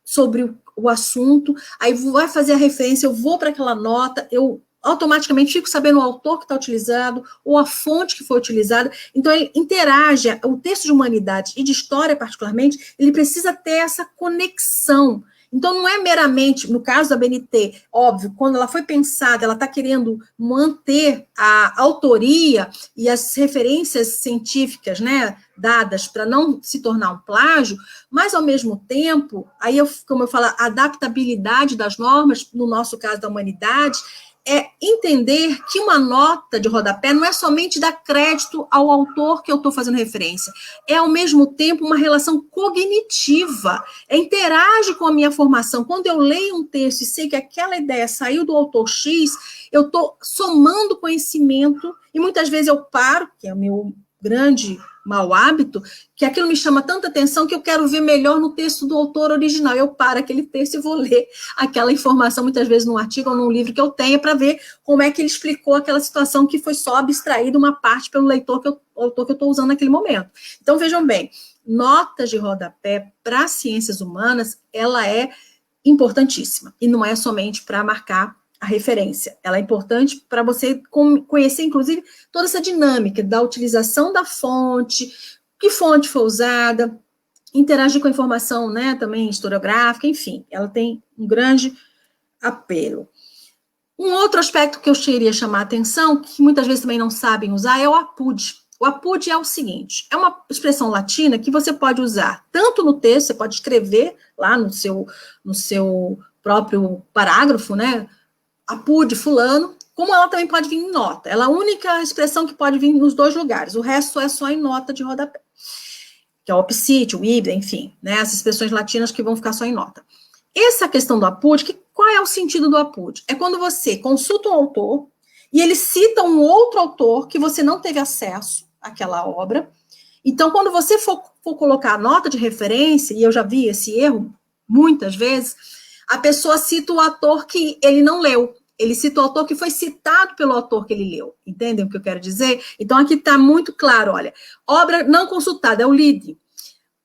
sobre o assunto, aí vai fazer a referência, eu vou para aquela nota, eu automaticamente fico sabendo o autor que está utilizado, ou a fonte que foi utilizada, então ele interage, o texto de humanidade e de história particularmente, ele precisa ter essa conexão. Então, não é meramente, no caso da BNT, óbvio, quando ela foi pensada, ela está querendo manter a autoria e as referências científicas, né, dadas para não se tornar um plágio, mas, ao mesmo tempo, aí, como eu falo, a adaptabilidade das normas, no nosso caso da humanidade, é entender que uma nota de rodapé não é somente dar crédito ao autor que eu estou fazendo referência, é, ao mesmo tempo, uma relação cognitiva, interage com a minha formação. Quando eu leio um texto e sei que aquela ideia saiu do autor X, eu estou somando conhecimento, e muitas vezes eu paro, que é o meu grande mau hábito, que aquilo me chama tanta atenção que eu quero ver melhor no texto do autor original. Eu paro aquele texto e vou ler aquela informação, muitas vezes num artigo ou num livro que eu tenha, para ver como é que ele explicou aquela situação que foi só abstraída uma parte pelo leitor, autor que eu estou usando naquele momento. Então, vejam bem, notas de rodapé para ciências humanas, ela é importantíssima, e não é somente para marcar a referência, ela é importante para você conhecer, inclusive, toda essa dinâmica da utilização da fonte, que fonte foi usada, interagir com a informação, né, também historiográfica, enfim, ela tem um grande apelo. Um outro aspecto que eu queria chamar a atenção, que muitas vezes também não sabem usar, é o APUD. O APUD é o seguinte, é uma expressão latina que você pode usar tanto no texto, você pode escrever lá no seu próprio parágrafo, né, APUD fulano, como ela também pode vir em nota. Ela é a única expressão que pode vir nos dois lugares, o resto é só em nota de rodapé, que é o OPCIT, o IBDA, enfim, né, essas expressões latinas que vão ficar só em nota. Essa questão do APUD, qual é o sentido do APUD? É quando você consulta um autor e ele cita um outro autor que você não teve acesso àquela obra. Então, quando você for colocar a nota de referência, e eu já vi esse erro muitas vezes, a pessoa cita o autor que ele não leu. Ele cita o autor que foi citado pelo autor que ele leu. Entendem o que eu quero dizer? Então, aqui está muito claro, olha, obra não consultada, é o lead.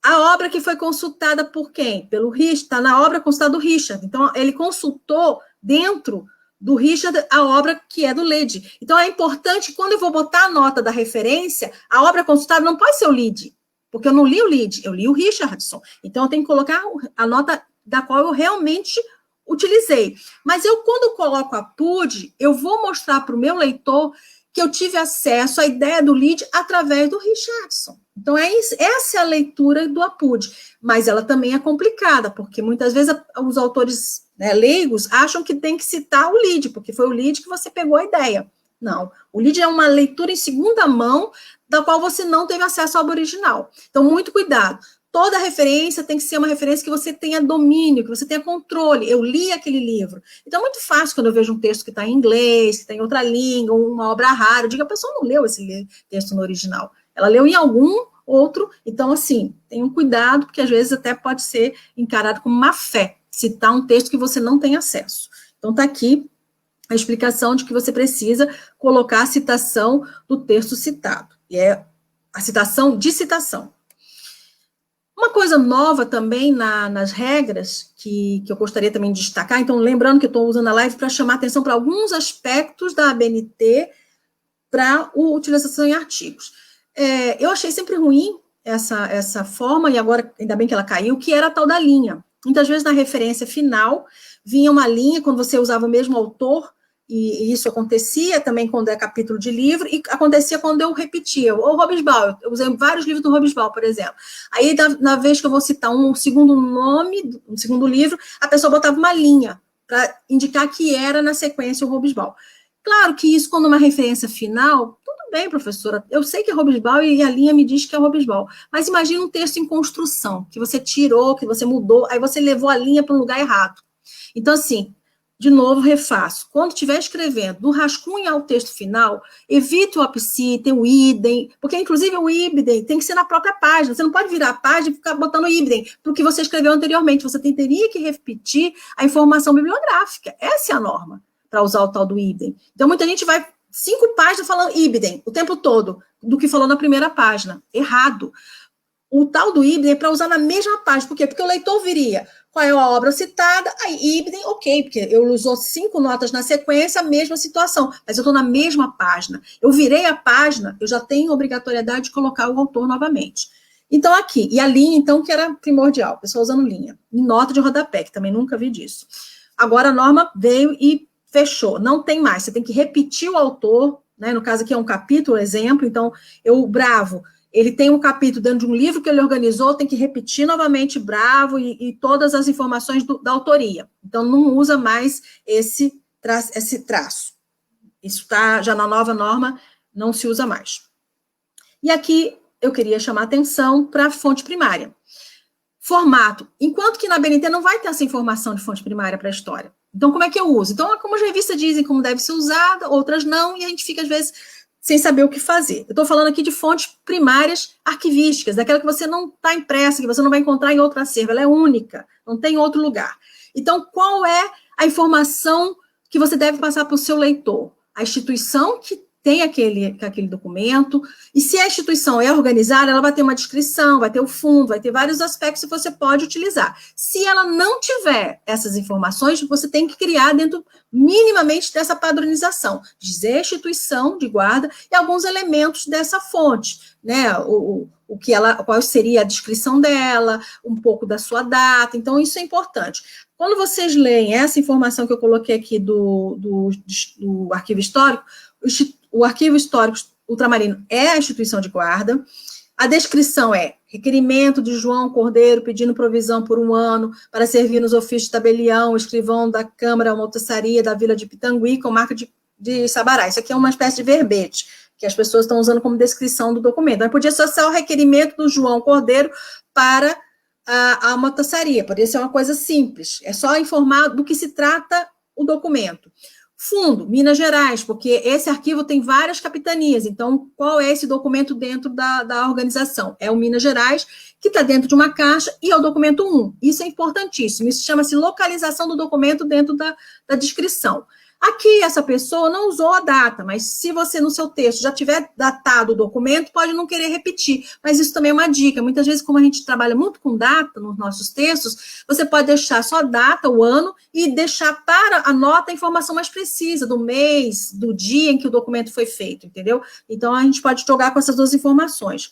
A obra que foi consultada por quem? Pelo Richard, está na obra consultada do Richard. Então, ele consultou dentro do Richard a obra que é do lead. Então, é importante, quando eu vou botar a nota da referência, a obra consultada não pode ser o lead, porque eu não li o lead, eu li o Richardson. Então, eu tenho que colocar a nota da qual eu realmente utilizei. Mas eu, quando coloco a PUD, eu vou mostrar para o meu leitor que eu tive acesso à ideia do lead através do Richardson. Então, essa é a leitura do APUD, mas ela também é complicada, porque muitas vezes os autores, né, leigos acham que tem que citar o lead, porque foi o lead que você pegou a ideia. Não, o lead é uma leitura em segunda mão, da qual você não teve acesso à obra original. Então, muito cuidado. Toda referência tem que ser uma referência que você tenha domínio, que você tenha controle. Eu li aquele livro. Então, é muito fácil quando eu vejo um texto que está em inglês, que está em outra língua, uma obra rara. Eu digo, a pessoa não leu esse texto no original. Ela leu em algum outro. Então, assim, tenham cuidado, porque às vezes até pode ser encarado como má fé, citar um texto que você não tem acesso. Então, está aqui a explicação de que você precisa colocar a citação do texto citado. E é a citação de citação. Uma coisa nova também nas regras, que eu gostaria também de destacar, então, lembrando que eu estou usando a live para chamar atenção para alguns aspectos da ABNT para a utilização em artigos. Eu achei sempre ruim essa forma, e agora, ainda bem que ela caiu, que era a tal da linha. Muitas vezes, na referência final, vinha uma linha, quando você usava o mesmo autor, e isso acontecia também quando é capítulo de livro, e acontecia quando eu repetia. O Hobsbawm, eu usei vários livros do Hobsbawm, por exemplo. Aí, na vez que eu vou citar um segundo nome, um segundo livro, a pessoa botava uma linha para indicar que era na sequência o Hobsbawm. Claro que isso, quando é uma referência final, tudo bem, professora, eu sei que é Hobsbawm e a linha me diz que é Hobsbawm, mas imagina um texto em construção, que você tirou, que você mudou, aí você levou a linha para um lugar errado. Então, assim, de novo, refaço. Quando estiver escrevendo do rascunho ao texto final, evite o apsite, o idem, porque, inclusive, o ibidem tem que ser na própria página. Você não pode virar a página e ficar botando ibidem para o que você escreveu anteriormente. Você teria que repetir a informação bibliográfica. Essa é a norma para usar o tal do ibidem. Então, muita gente vai 5 páginas falando ibidem o tempo todo, do que falou na primeira página. Errado. O tal do ibidem é para usar na mesma página. Por quê? Porque o leitor viria... Qual é a obra citada? Aí, ibidem, ok, porque eu usou 5 notas na sequência, a mesma situação, mas eu estou na mesma página. Eu virei a página, eu já tenho obrigatoriedade de colocar o autor novamente. Então, aqui, e a linha, então, que era primordial, o pessoal usando linha, em nota de rodapé, que também nunca vi disso. Agora, a norma veio e fechou, não tem mais, você tem que repetir o autor, né, no caso aqui é um capítulo, exemplo, então, o Bravo, ele tem um capítulo dentro de um livro que ele organizou, tem que repetir novamente Bravo e todas as informações da autoria, então, não usa mais esse traço. Isso está já na nova norma, não se usa mais. E aqui eu queria chamar a atenção para a fonte primária. Formato. Enquanto que na BNT não vai ter essa informação de fonte primária para a história. Então, como é que eu uso? Então, como as revistas dizem como deve ser usada, outras não, e a gente fica, às vezes, sem saber o que fazer. Eu estou falando aqui de fontes primárias arquivísticas, daquela que você não está impressa, que você não vai encontrar em outro acervo, ela é única, não tem em outro lugar. Então, qual é a informação que você deve passar para o seu leitor? A instituição que tem aquele documento, e se a instituição é organizada, ela vai ter uma descrição, vai ter o fundo, vai ter vários aspectos que você pode utilizar. Se ela não tiver essas informações, você tem que criar dentro, minimamente, dessa padronização, dizer a instituição de guarda e alguns elementos dessa fonte, né, qual seria a descrição dela, um pouco da sua data, então isso é importante. Quando vocês leem essa informação que eu coloquei aqui do arquivo histórico, o arquivo histórico ultramarino é a instituição de guarda, a descrição é requerimento de João Cordeiro pedindo provisão por 1 ano para servir nos ofícios de tabelião, escrivão da Câmara Almoçaria da Vila de Pitangui com marca de Sabará. Isso aqui é uma espécie de verbete que as pessoas estão usando como descrição do documento. Mas podia ser só o requerimento do João Cordeiro para a almoçaria, poderia ser uma coisa simples, é só informar do que se trata o documento. Fundo, Minas Gerais, porque esse arquivo tem várias capitanias, então qual é esse documento dentro da organização? É o Minas Gerais, que está dentro de uma caixa, e é o documento 1. Isso é importantíssimo, isso chama-se localização do documento dentro da descrição. Aqui, essa pessoa não usou a data, mas se você, no seu texto, já tiver datado o documento, pode não querer repetir, mas isso também é uma dica. Muitas vezes, como a gente trabalha muito com data nos nossos textos, você pode deixar só a data, o ano, e deixar para a nota a informação mais precisa, do mês, do dia em que o documento foi feito, entendeu? Então, a gente pode jogar com essas duas informações.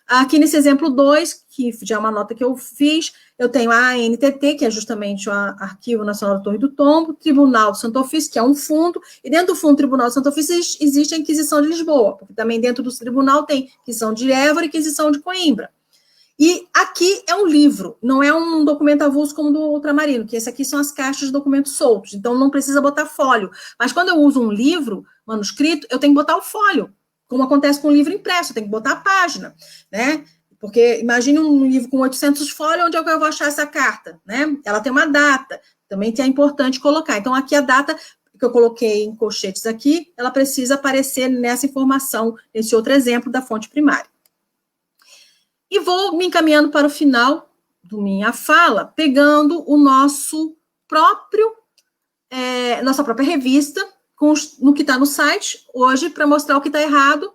Aqui nesse exemplo 2, que já é uma nota que eu fiz, eu tenho a ANTT, que é justamente o Arquivo Nacional da Torre do Tombo, Tribunal do Santo Ofício, que é um fundo, e dentro do fundo Tribunal do Santo Ofício existe a Inquisição de Lisboa, porque também dentro do tribunal tem Inquisição de Évora e Inquisição de Coimbra. E aqui é um livro, não é um documento avulso como do ultramarino, que esse aqui são as caixas de documentos soltos, então não precisa botar folho. Mas quando eu uso um livro manuscrito, eu tenho que botar o folho, como acontece com o livro impresso, eu tenho que botar a página, né? Porque imagine um livro com 800 folhas, onde é que eu vou achar essa carta, né? Ela tem uma data, também é importante colocar. Então, aqui a data que eu coloquei em colchetes aqui, ela precisa aparecer nessa informação, nesse outro exemplo da fonte primária. E vou me encaminhando para o final da minha fala, pegando o nosso nossa própria revista, no que está no site hoje, para mostrar o que está errado,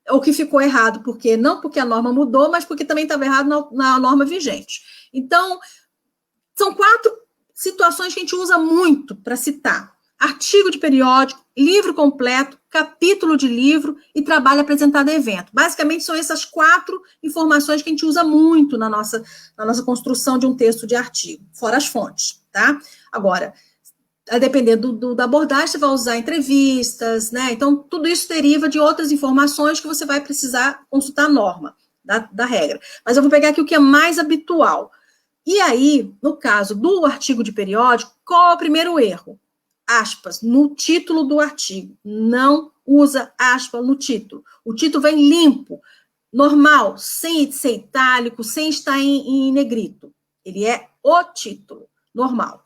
ou que ficou errado, não porque a norma mudou, mas porque também estava errado na norma vigente. Então, são 4 situações que a gente usa muito para citar: artigo de periódico, livro completo, capítulo de livro e trabalho apresentado a evento. Basicamente, são essas 4 informações que a gente usa muito na nossa construção de um texto de artigo, fora as fontes, tá? Agora, a depender da abordagem, você vai usar entrevistas, né? Então, tudo isso deriva de outras informações que você vai precisar consultar a norma da regra. Mas eu vou pegar aqui o que é mais habitual. E aí, no caso do artigo de periódico, qual é o primeiro erro? Aspas, no título do artigo. Não usa aspas no título. O título vem limpo, normal, sem ser itálico, sem estar em negrito. Ele é o título, normal.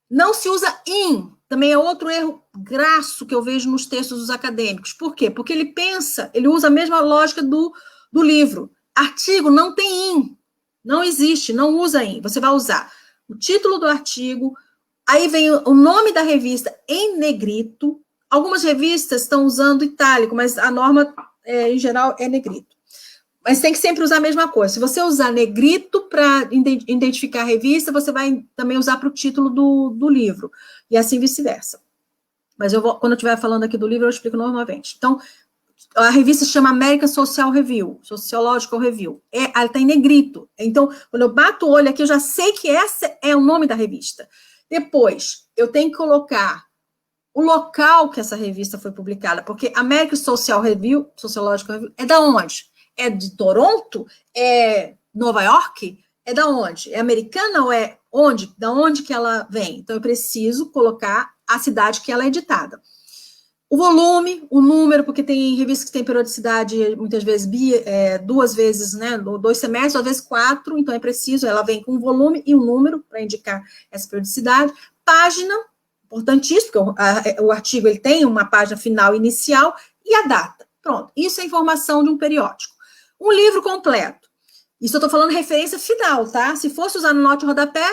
Não se usa in, também é outro erro grasso que eu vejo nos textos dos acadêmicos. Por quê? Porque ele usa a mesma lógica do livro. Artigo não tem in, não existe, não usa in. Você vai usar o título do artigo, aí vem o nome da revista em negrito. Algumas revistas estão usando itálico, mas a norma, em geral, é negrito. Mas tem que sempre usar a mesma coisa. Se você usar negrito para identificar a revista, você vai também usar para o título do livro. E assim vice-versa. Mas quando eu estiver falando aqui do livro, eu explico novamente. Então, A revista se chama American Social Review, Sociological Review. Ela está em negrito. Então, quando eu bato o olho aqui, eu já sei que esse é o nome da revista. Depois, eu tenho que colocar o local que essa revista foi publicada, porque American Social Review, Sociological Review, é da onde? É de Toronto? É Nova York? É da onde? É americana ou é onde? Da onde que ela vem? Então, eu preciso colocar a cidade que ela é editada. O volume, o número, porque tem revistas que têm periodicidade, muitas vezes, 2 vezes, né, 2 semestres, às vezes 4, então é preciso, ela vem com um volume e um número para indicar essa periodicidade. Página, importantíssimo, porque o artigo ele tem uma página final inicial e a data. Pronto, isso é informação de um periódico. Um livro completo. Isso eu estou falando referência final, tá? Se fosse usar no note de rodapé,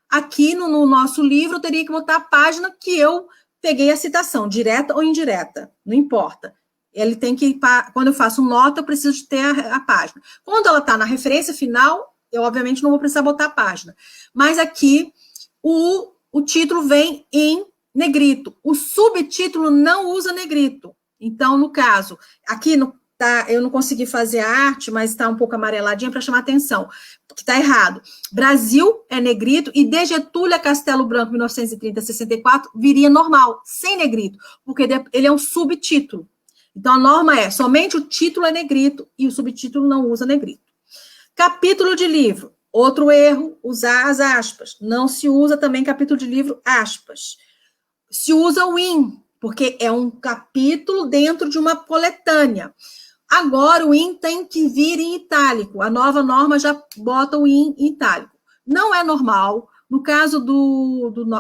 aqui no nosso livro, eu teria que botar a página que eu peguei a citação, direta ou indireta, não importa. Ele tem que, quando eu faço nota, eu preciso de ter a página. Quando ela está na referência final, eu obviamente não vou precisar botar a página. Mas aqui, o título vem em negrito. O subtítulo não usa negrito. Então, no caso, aqui eu não consegui fazer a arte, mas está um pouco amareladinha para chamar atenção, que está errado. Brasil é negrito e de Getúlio a Castelo Branco, 1930 a 64, viria normal, sem negrito, porque ele é um subtítulo. Então, a norma é, somente o título é negrito e o subtítulo não usa negrito. Capítulo de livro. Outro erro, usar as aspas. Não se usa também capítulo de livro, aspas. Se usa o in, porque é um capítulo dentro de uma coletânea. Agora, o in tem que vir em itálico. A nova norma já bota o in em itálico. Não é normal. No caso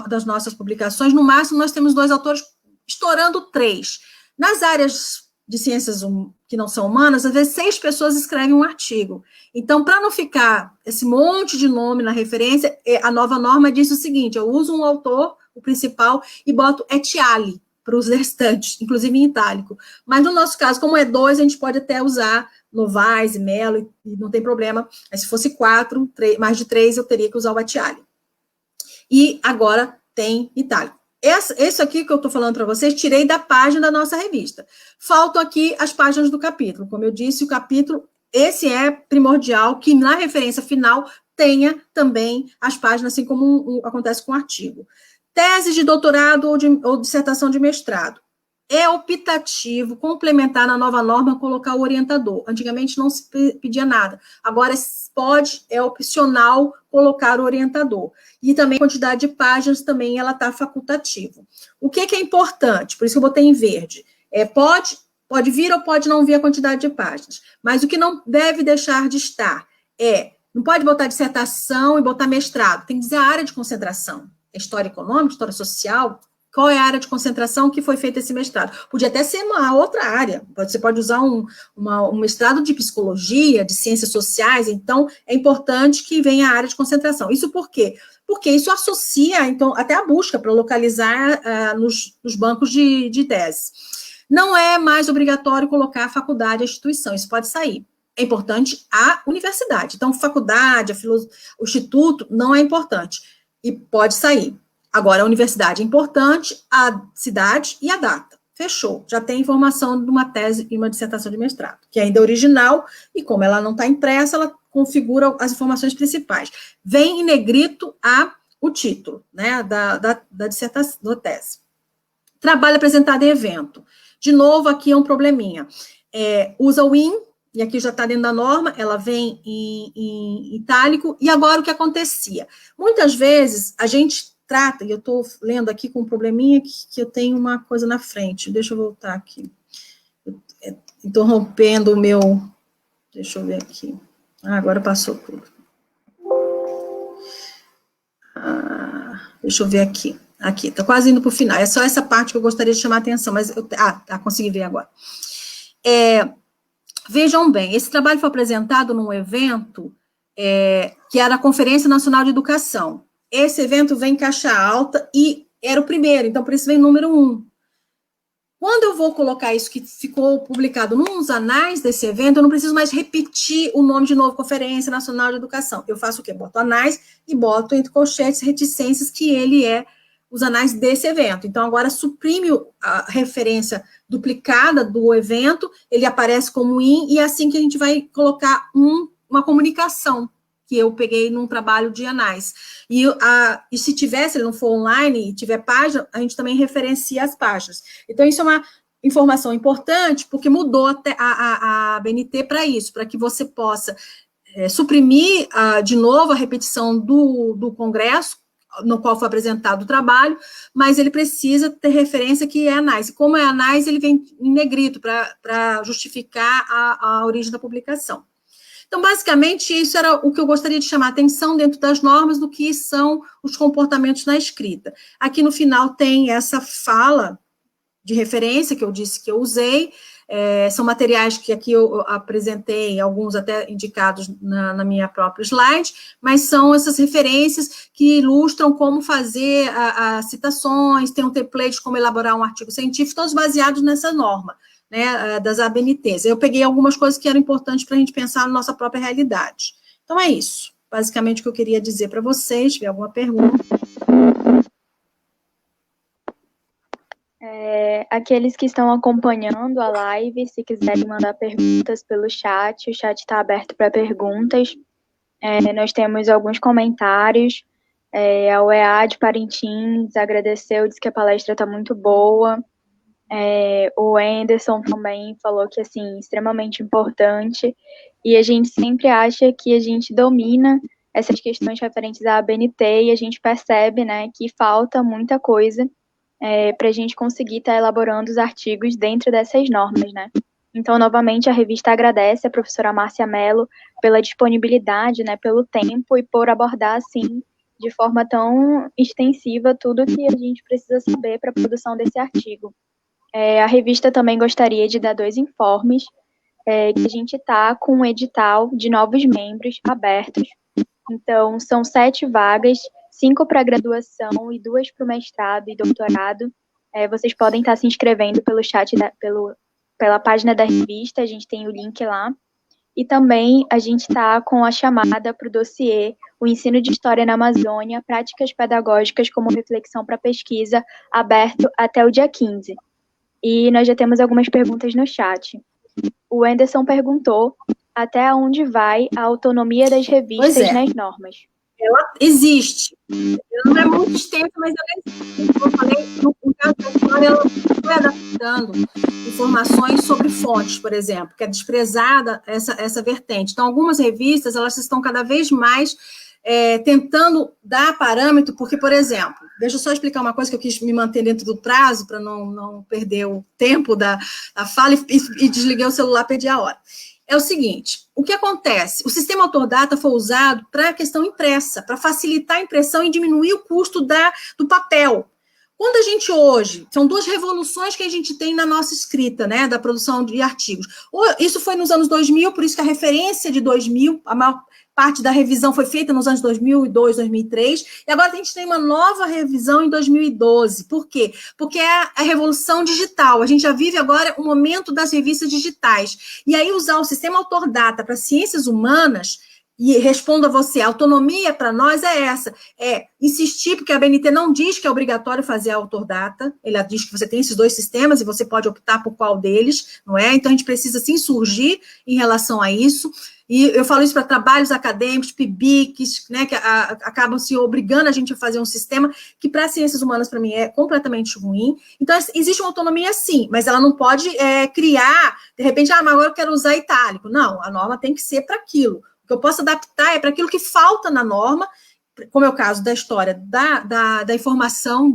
das nossas publicações, no máximo, nós temos 2 autores, estourando 3. Nas áreas de ciências que não são humanas, às vezes 6 pessoas escrevem um artigo. Então, para não ficar esse monte de nome na referência, a nova norma diz o seguinte, eu uso um autor, o principal, e boto etiale para os restantes, inclusive em itálico. Mas no nosso caso, como é 2, a gente pode até usar Novaes e Mello, e não tem problema. Mas se fosse 4, mais de 3, eu teria que usar o etiale. E agora tem itálico. Isso aqui que eu estou falando para vocês, tirei da página da nossa revista. Faltam aqui as páginas do capítulo. Como eu disse, o capítulo, esse é primordial, que na referência final tenha também as páginas, assim como acontece com o artigo. Tese de doutorado ou dissertação de mestrado. É optativo, complementar na nova norma, colocar o orientador. Antigamente não se pedia nada. Agora é opcional colocar o orientador. E também a quantidade de páginas também ela está facultativa. O que é importante? Por isso que eu botei em verde. Pode vir ou pode não vir a quantidade de páginas. Mas o que não deve deixar de estar não pode botar dissertação e botar mestrado. Tem que dizer a área de concentração. História econômica, história social, qual é a área de concentração que foi feito esse mestrado? Podia até ser uma outra área, você pode usar um mestrado de psicologia, de ciências sociais, então é importante que venha a área de concentração. Isso por quê? Porque isso associa, então, até a busca para localizar nos bancos de tese. Não é mais obrigatório colocar a faculdade, a instituição, isso pode sair. É importante a universidade. Então, faculdade, o instituto, não é importante. E pode sair. Agora, a universidade é importante, a cidade e a data. Fechou. Já tem informação de uma tese e uma dissertação de mestrado, que ainda é original, e como ela não está impressa, ela configura as informações principais. Vem em negrito o título, né, da dissertação, da tese. Trabalho apresentado em evento. De novo, aqui é um probleminha. Usa o in, e aqui já está dentro da norma, ela vem em itálico, e agora o que acontecia? Muitas vezes a gente trata, e eu estou lendo aqui com um probleminha que eu tenho uma coisa na frente, deixa eu voltar aqui, interrompendo o meu, deixa eu ver aqui, agora passou tudo. Deixa eu ver aqui, está quase indo para o final, é só essa parte que eu gostaria de chamar a atenção, mas, consegui ver agora. Vejam bem, esse trabalho foi apresentado num evento que era a Conferência Nacional de Educação. Esse evento vem em caixa alta e era o primeiro, então por isso vem número 1. Quando eu vou colocar isso que ficou publicado nos anais desse evento, eu não preciso mais repetir o nome de novo, Conferência Nacional de Educação. Eu faço o quê? Boto anais e boto entre colchetes reticências que ele é os anais desse evento. Então, agora suprime a referência duplicada do evento, ele aparece como IN, e é assim que a gente vai colocar uma comunicação, que eu peguei num trabalho de anais. E se ele não for online e tiver página, a gente também referencia as páginas. Então, isso é uma informação importante, porque mudou até a BNT para isso, para que você possa suprimir de novo a repetição do congresso, no qual foi apresentado o trabalho, mas ele precisa ter referência que é anais. E como é anais, ele vem em negrito para justificar a origem da publicação. Então, basicamente, isso era o que eu gostaria de chamar a atenção dentro das normas do que são os comportamentos na escrita. Aqui no final tem essa fala de referência que eu disse que eu usei, são materiais que aqui eu apresentei, alguns até indicados na minha própria slide, mas são essas referências que ilustram como fazer as citações, tem um template de como elaborar um artigo científico, todos baseados nessa norma, né, das ABNTs. Eu peguei algumas coisas que eram importantes para a gente pensar na nossa própria realidade. Então, é isso. Basicamente, o que eu queria dizer para vocês. Se tiver alguma pergunta. Aqueles que estão acompanhando a live, se quiserem mandar perguntas pelo chat, o chat está aberto para perguntas. Nós temos alguns comentários. A UEA de Parintins agradeceu, disse que a palestra está muito boa. O Anderson também falou que, assim, extremamente importante, e a gente sempre acha que a gente domina essas questões referentes à ABNT, e a gente percebe, né, que falta muita coisa para a gente conseguir estar elaborando os artigos dentro dessas normas, né. Então, novamente, a revista agradece a professora Márcia Mello pela disponibilidade, né, pelo tempo e por abordar, assim, de forma tão extensiva tudo que a gente precisa saber para a produção desse artigo. A revista também gostaria de dar 2 informes, que a gente está com um edital de novos membros abertos. Então, são 7 vagas, 5 para graduação e 2 para o mestrado e doutorado. Vocês podem estar se inscrevendo pelo chat, pela página da revista, a gente tem o link lá. E também a gente está com a chamada para o dossiê, o ensino de história na Amazônia, práticas pedagógicas como reflexão para pesquisa, aberto até o dia 15. E nós já temos algumas perguntas no chat. O Anderson perguntou até onde vai a autonomia das revistas nas normas. Ela existe. Ela não é muito extensa, mas ela existe. Como eu falei, no caso da história, ela foi adaptando informações sobre fontes, por exemplo, que é desprezada essa vertente. Então, algumas revistas, elas estão cada vez mais tentando dar parâmetro, porque, por exemplo, deixa eu só explicar uma coisa que eu quis me manter dentro do prazo, para não perder o tempo da fala, e desliguei o celular, perdi a hora. É o seguinte, o que acontece? O sistema AutorData foi usado para a questão impressa, para facilitar a impressão e diminuir o custo do papel. Quando a gente hoje, são 2 revoluções que a gente tem na nossa escrita, né, da produção de artigos. Isso foi nos anos 2000, por isso que a referência de 2000, a maior parte da revisão foi feita nos anos 2002, 2003, e agora a gente tem uma nova revisão em 2012. Por quê? Porque é a revolução digital. A gente já vive agora o momento das revistas digitais. E aí usar o sistema AutorData para ciências humanas, e respondo a você, a autonomia para nós é essa, insistir, porque a BNT não diz que é obrigatório fazer a AutorData, ela diz que você tem esses 2 sistemas e você pode optar por qual deles, não é? Então, a gente precisa se insurgir em relação a isso, e eu falo isso para trabalhos acadêmicos, PIBICs, né, que acabam se obrigando a gente a fazer um sistema que, para ciências humanas, para mim, é completamente ruim. Então, existe uma autonomia, sim, mas ela não pode criar, de repente, mas agora eu quero usar itálico. Não, a norma tem que ser para aquilo. O que eu posso adaptar é para aquilo que falta na norma, como é o caso da história da informação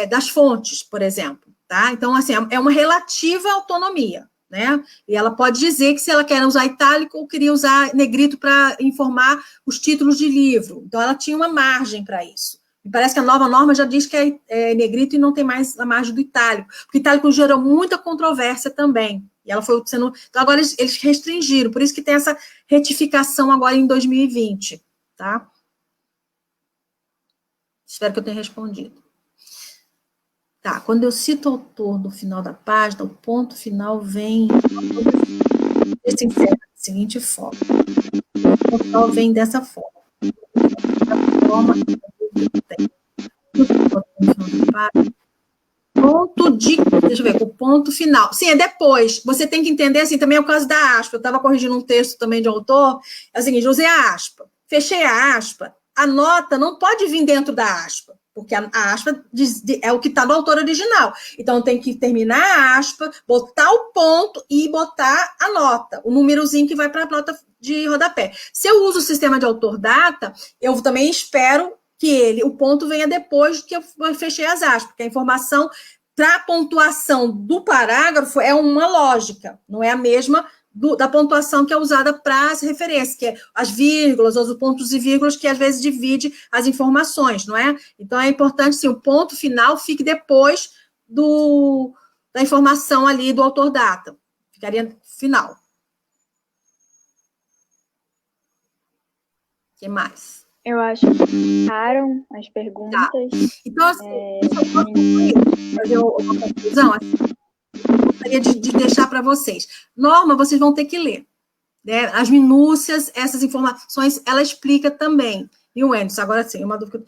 das fontes, por exemplo. Tá? Então, assim, é uma relativa autonomia, né? E ela pode dizer que se ela quer usar itálico ou queria usar negrito para informar os títulos de livro. Então, ela tinha uma margem para isso. Me parece que a nova norma já diz que é negrito e não tem mais a margem do itálico. Porque o itálico gerou muita controvérsia também. E ela foi sendo... Então, agora eles restringiram. Por isso que tem essa retificação agora em 2020. Tá? Espero que eu tenha respondido. Tá, quando eu cito o autor no final da página, o ponto final vem... Esse encerra da seguinte forma. O ponto final vem dessa forma. Ponto de... Deixa eu ver, o ponto final. Sim, é depois. Você tem que entender, assim, também é o caso da aspa. Eu estava corrigindo um texto também de autor. É o seguinte, eu usei a aspa. Fechei a aspa. A nota não pode vir dentro da aspa, porque a aspa é o que está no autor original. Então, tem que terminar a aspa, botar o ponto e botar a nota, o númerozinho que vai para a nota de rodapé. Se eu uso o sistema de autor-data, eu também espero que o ponto venha depois que eu fechei as aspas, porque a informação para a pontuação do parágrafo é uma lógica, não é a mesma da pontuação que é usada para as referências, que é as vírgulas, ou os pontos e vírgulas, que às vezes divide as informações, não é? Então, é importante, sim, o ponto final fique depois da informação ali do autor-data, ficaria final. O que mais? Eu acho que ficaram as perguntas. Tá. Então, assim, fazer uma conclusão, assim, eu gostaria de deixar para vocês. Norma, vocês vão ter que ler. Né? As minúcias, essas informações, ela explica também. E o Anderson, agora sim, uma dúvida.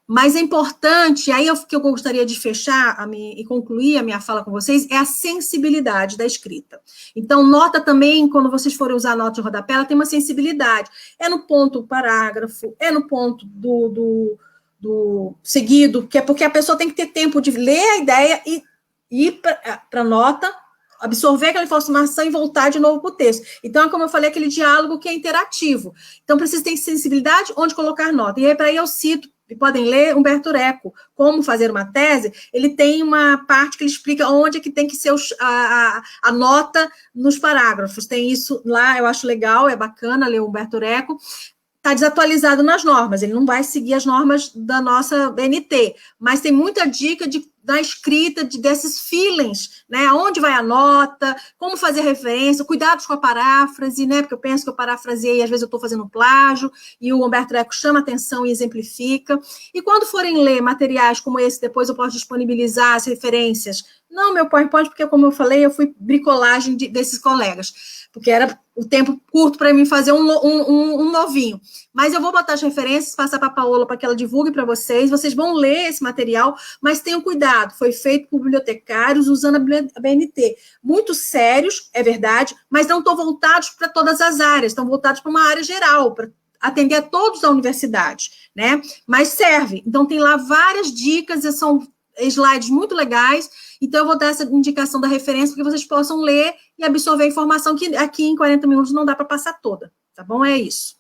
Mas é importante, aí que eu gostaria de fechar e concluir a minha fala com vocês, é a sensibilidade da escrita. Então, nota também, quando vocês forem usar a nota de rodapé, ela tem uma sensibilidade. É no ponto do parágrafo, é no ponto do seguido, que é porque a pessoa tem que ter tempo de ler a ideia e ir para a nota, absorver aquela informação e voltar de novo para o texto. Então, como eu falei, aquele diálogo que é interativo. Então, precisa ter sensibilidade onde colocar nota. E aí, para aí eu cito, e podem ler, Humberto Eco, Como Fazer uma Tese, ele tem uma parte que ele explica onde é que tem que ser a nota nos parágrafos. Tem isso lá, eu acho legal, é bacana ler o Humberto Eco. Está desatualizado nas normas, ele não vai seguir as normas da nossa BNT, mas tem muita dica da escrita, desses feelings, né? Onde vai a nota, como fazer referência, cuidados com a paráfrase, né? Porque eu penso que eu parafraseei, às vezes eu estou fazendo plágio, e o Humberto Eco chama atenção e exemplifica. E quando forem ler materiais como esse, depois eu posso disponibilizar as referências. Não, meu PowerPoint, porque, como eu falei, eu fui bricolagem desses colegas, porque era o tempo curto para mim fazer um novinho. Mas eu vou botar as referências, passar para a Paola para que ela divulgue para vocês. Vocês vão ler esse material, mas tenham cuidado. Foi feito por bibliotecários usando a BNT. Muito sérios, é verdade, mas não estão voltados para todas as áreas, estão voltados para uma área geral, para atender a todos da universidade, né? Mas serve. Então, tem lá várias dicas, são slides muito legais. Então, eu vou dar essa indicação da referência para que vocês possam ler e absorver a informação que aqui em 40 minutos não dá para passar toda, tá bom? É isso.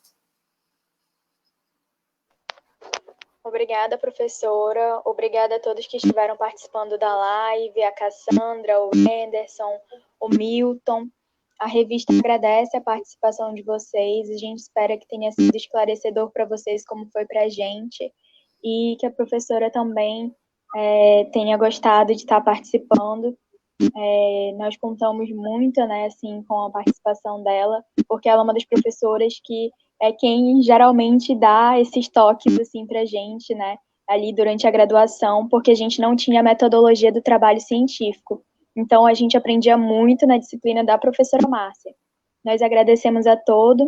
Obrigada, professora. Obrigada a todos que estiveram participando da live, a Cassandra, o Anderson, o Milton. A revista agradece a participação de vocês. A gente espera que tenha sido esclarecedor para vocês, como foi para a gente, e que a professora também tenha gostado de estar participando. Nós contamos muito, né, assim, com a participação dela, porque ela é uma das professoras que é quem geralmente dá esses toques, assim, pra gente, né, ali durante a graduação, porque a gente não tinha a metodologia do trabalho científico. Então, a gente aprendia muito na disciplina da professora Márcia. Nós agradecemos a todos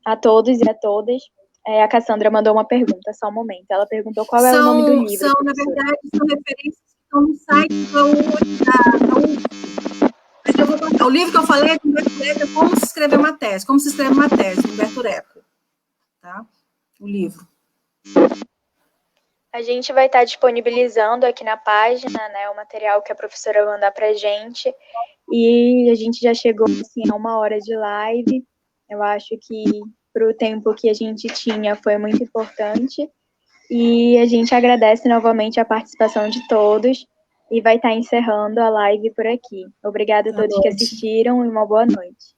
e a todas. A Cassandra mandou uma pergunta, só um momento. Ela perguntou qual é o nome do livro. Na verdade, são referências que estão no site da UFRJ. Mas eu vou contar. O livro que eu falei é do Humberto Eco, é Como se escrever uma tese. Como se escreve uma tese, Humberto Eco. Tá? O livro. A gente vai estar disponibilizando aqui na página, né, o material que a professora mandar para a gente. E a gente já chegou, assim, a 1 hora de live. Eu acho que para o tempo que a gente tinha foi muito importante. E a gente agradece novamente a participação de todos e vai estar encerrando a live por aqui. Obrigada a todos que assistiram e uma boa noite.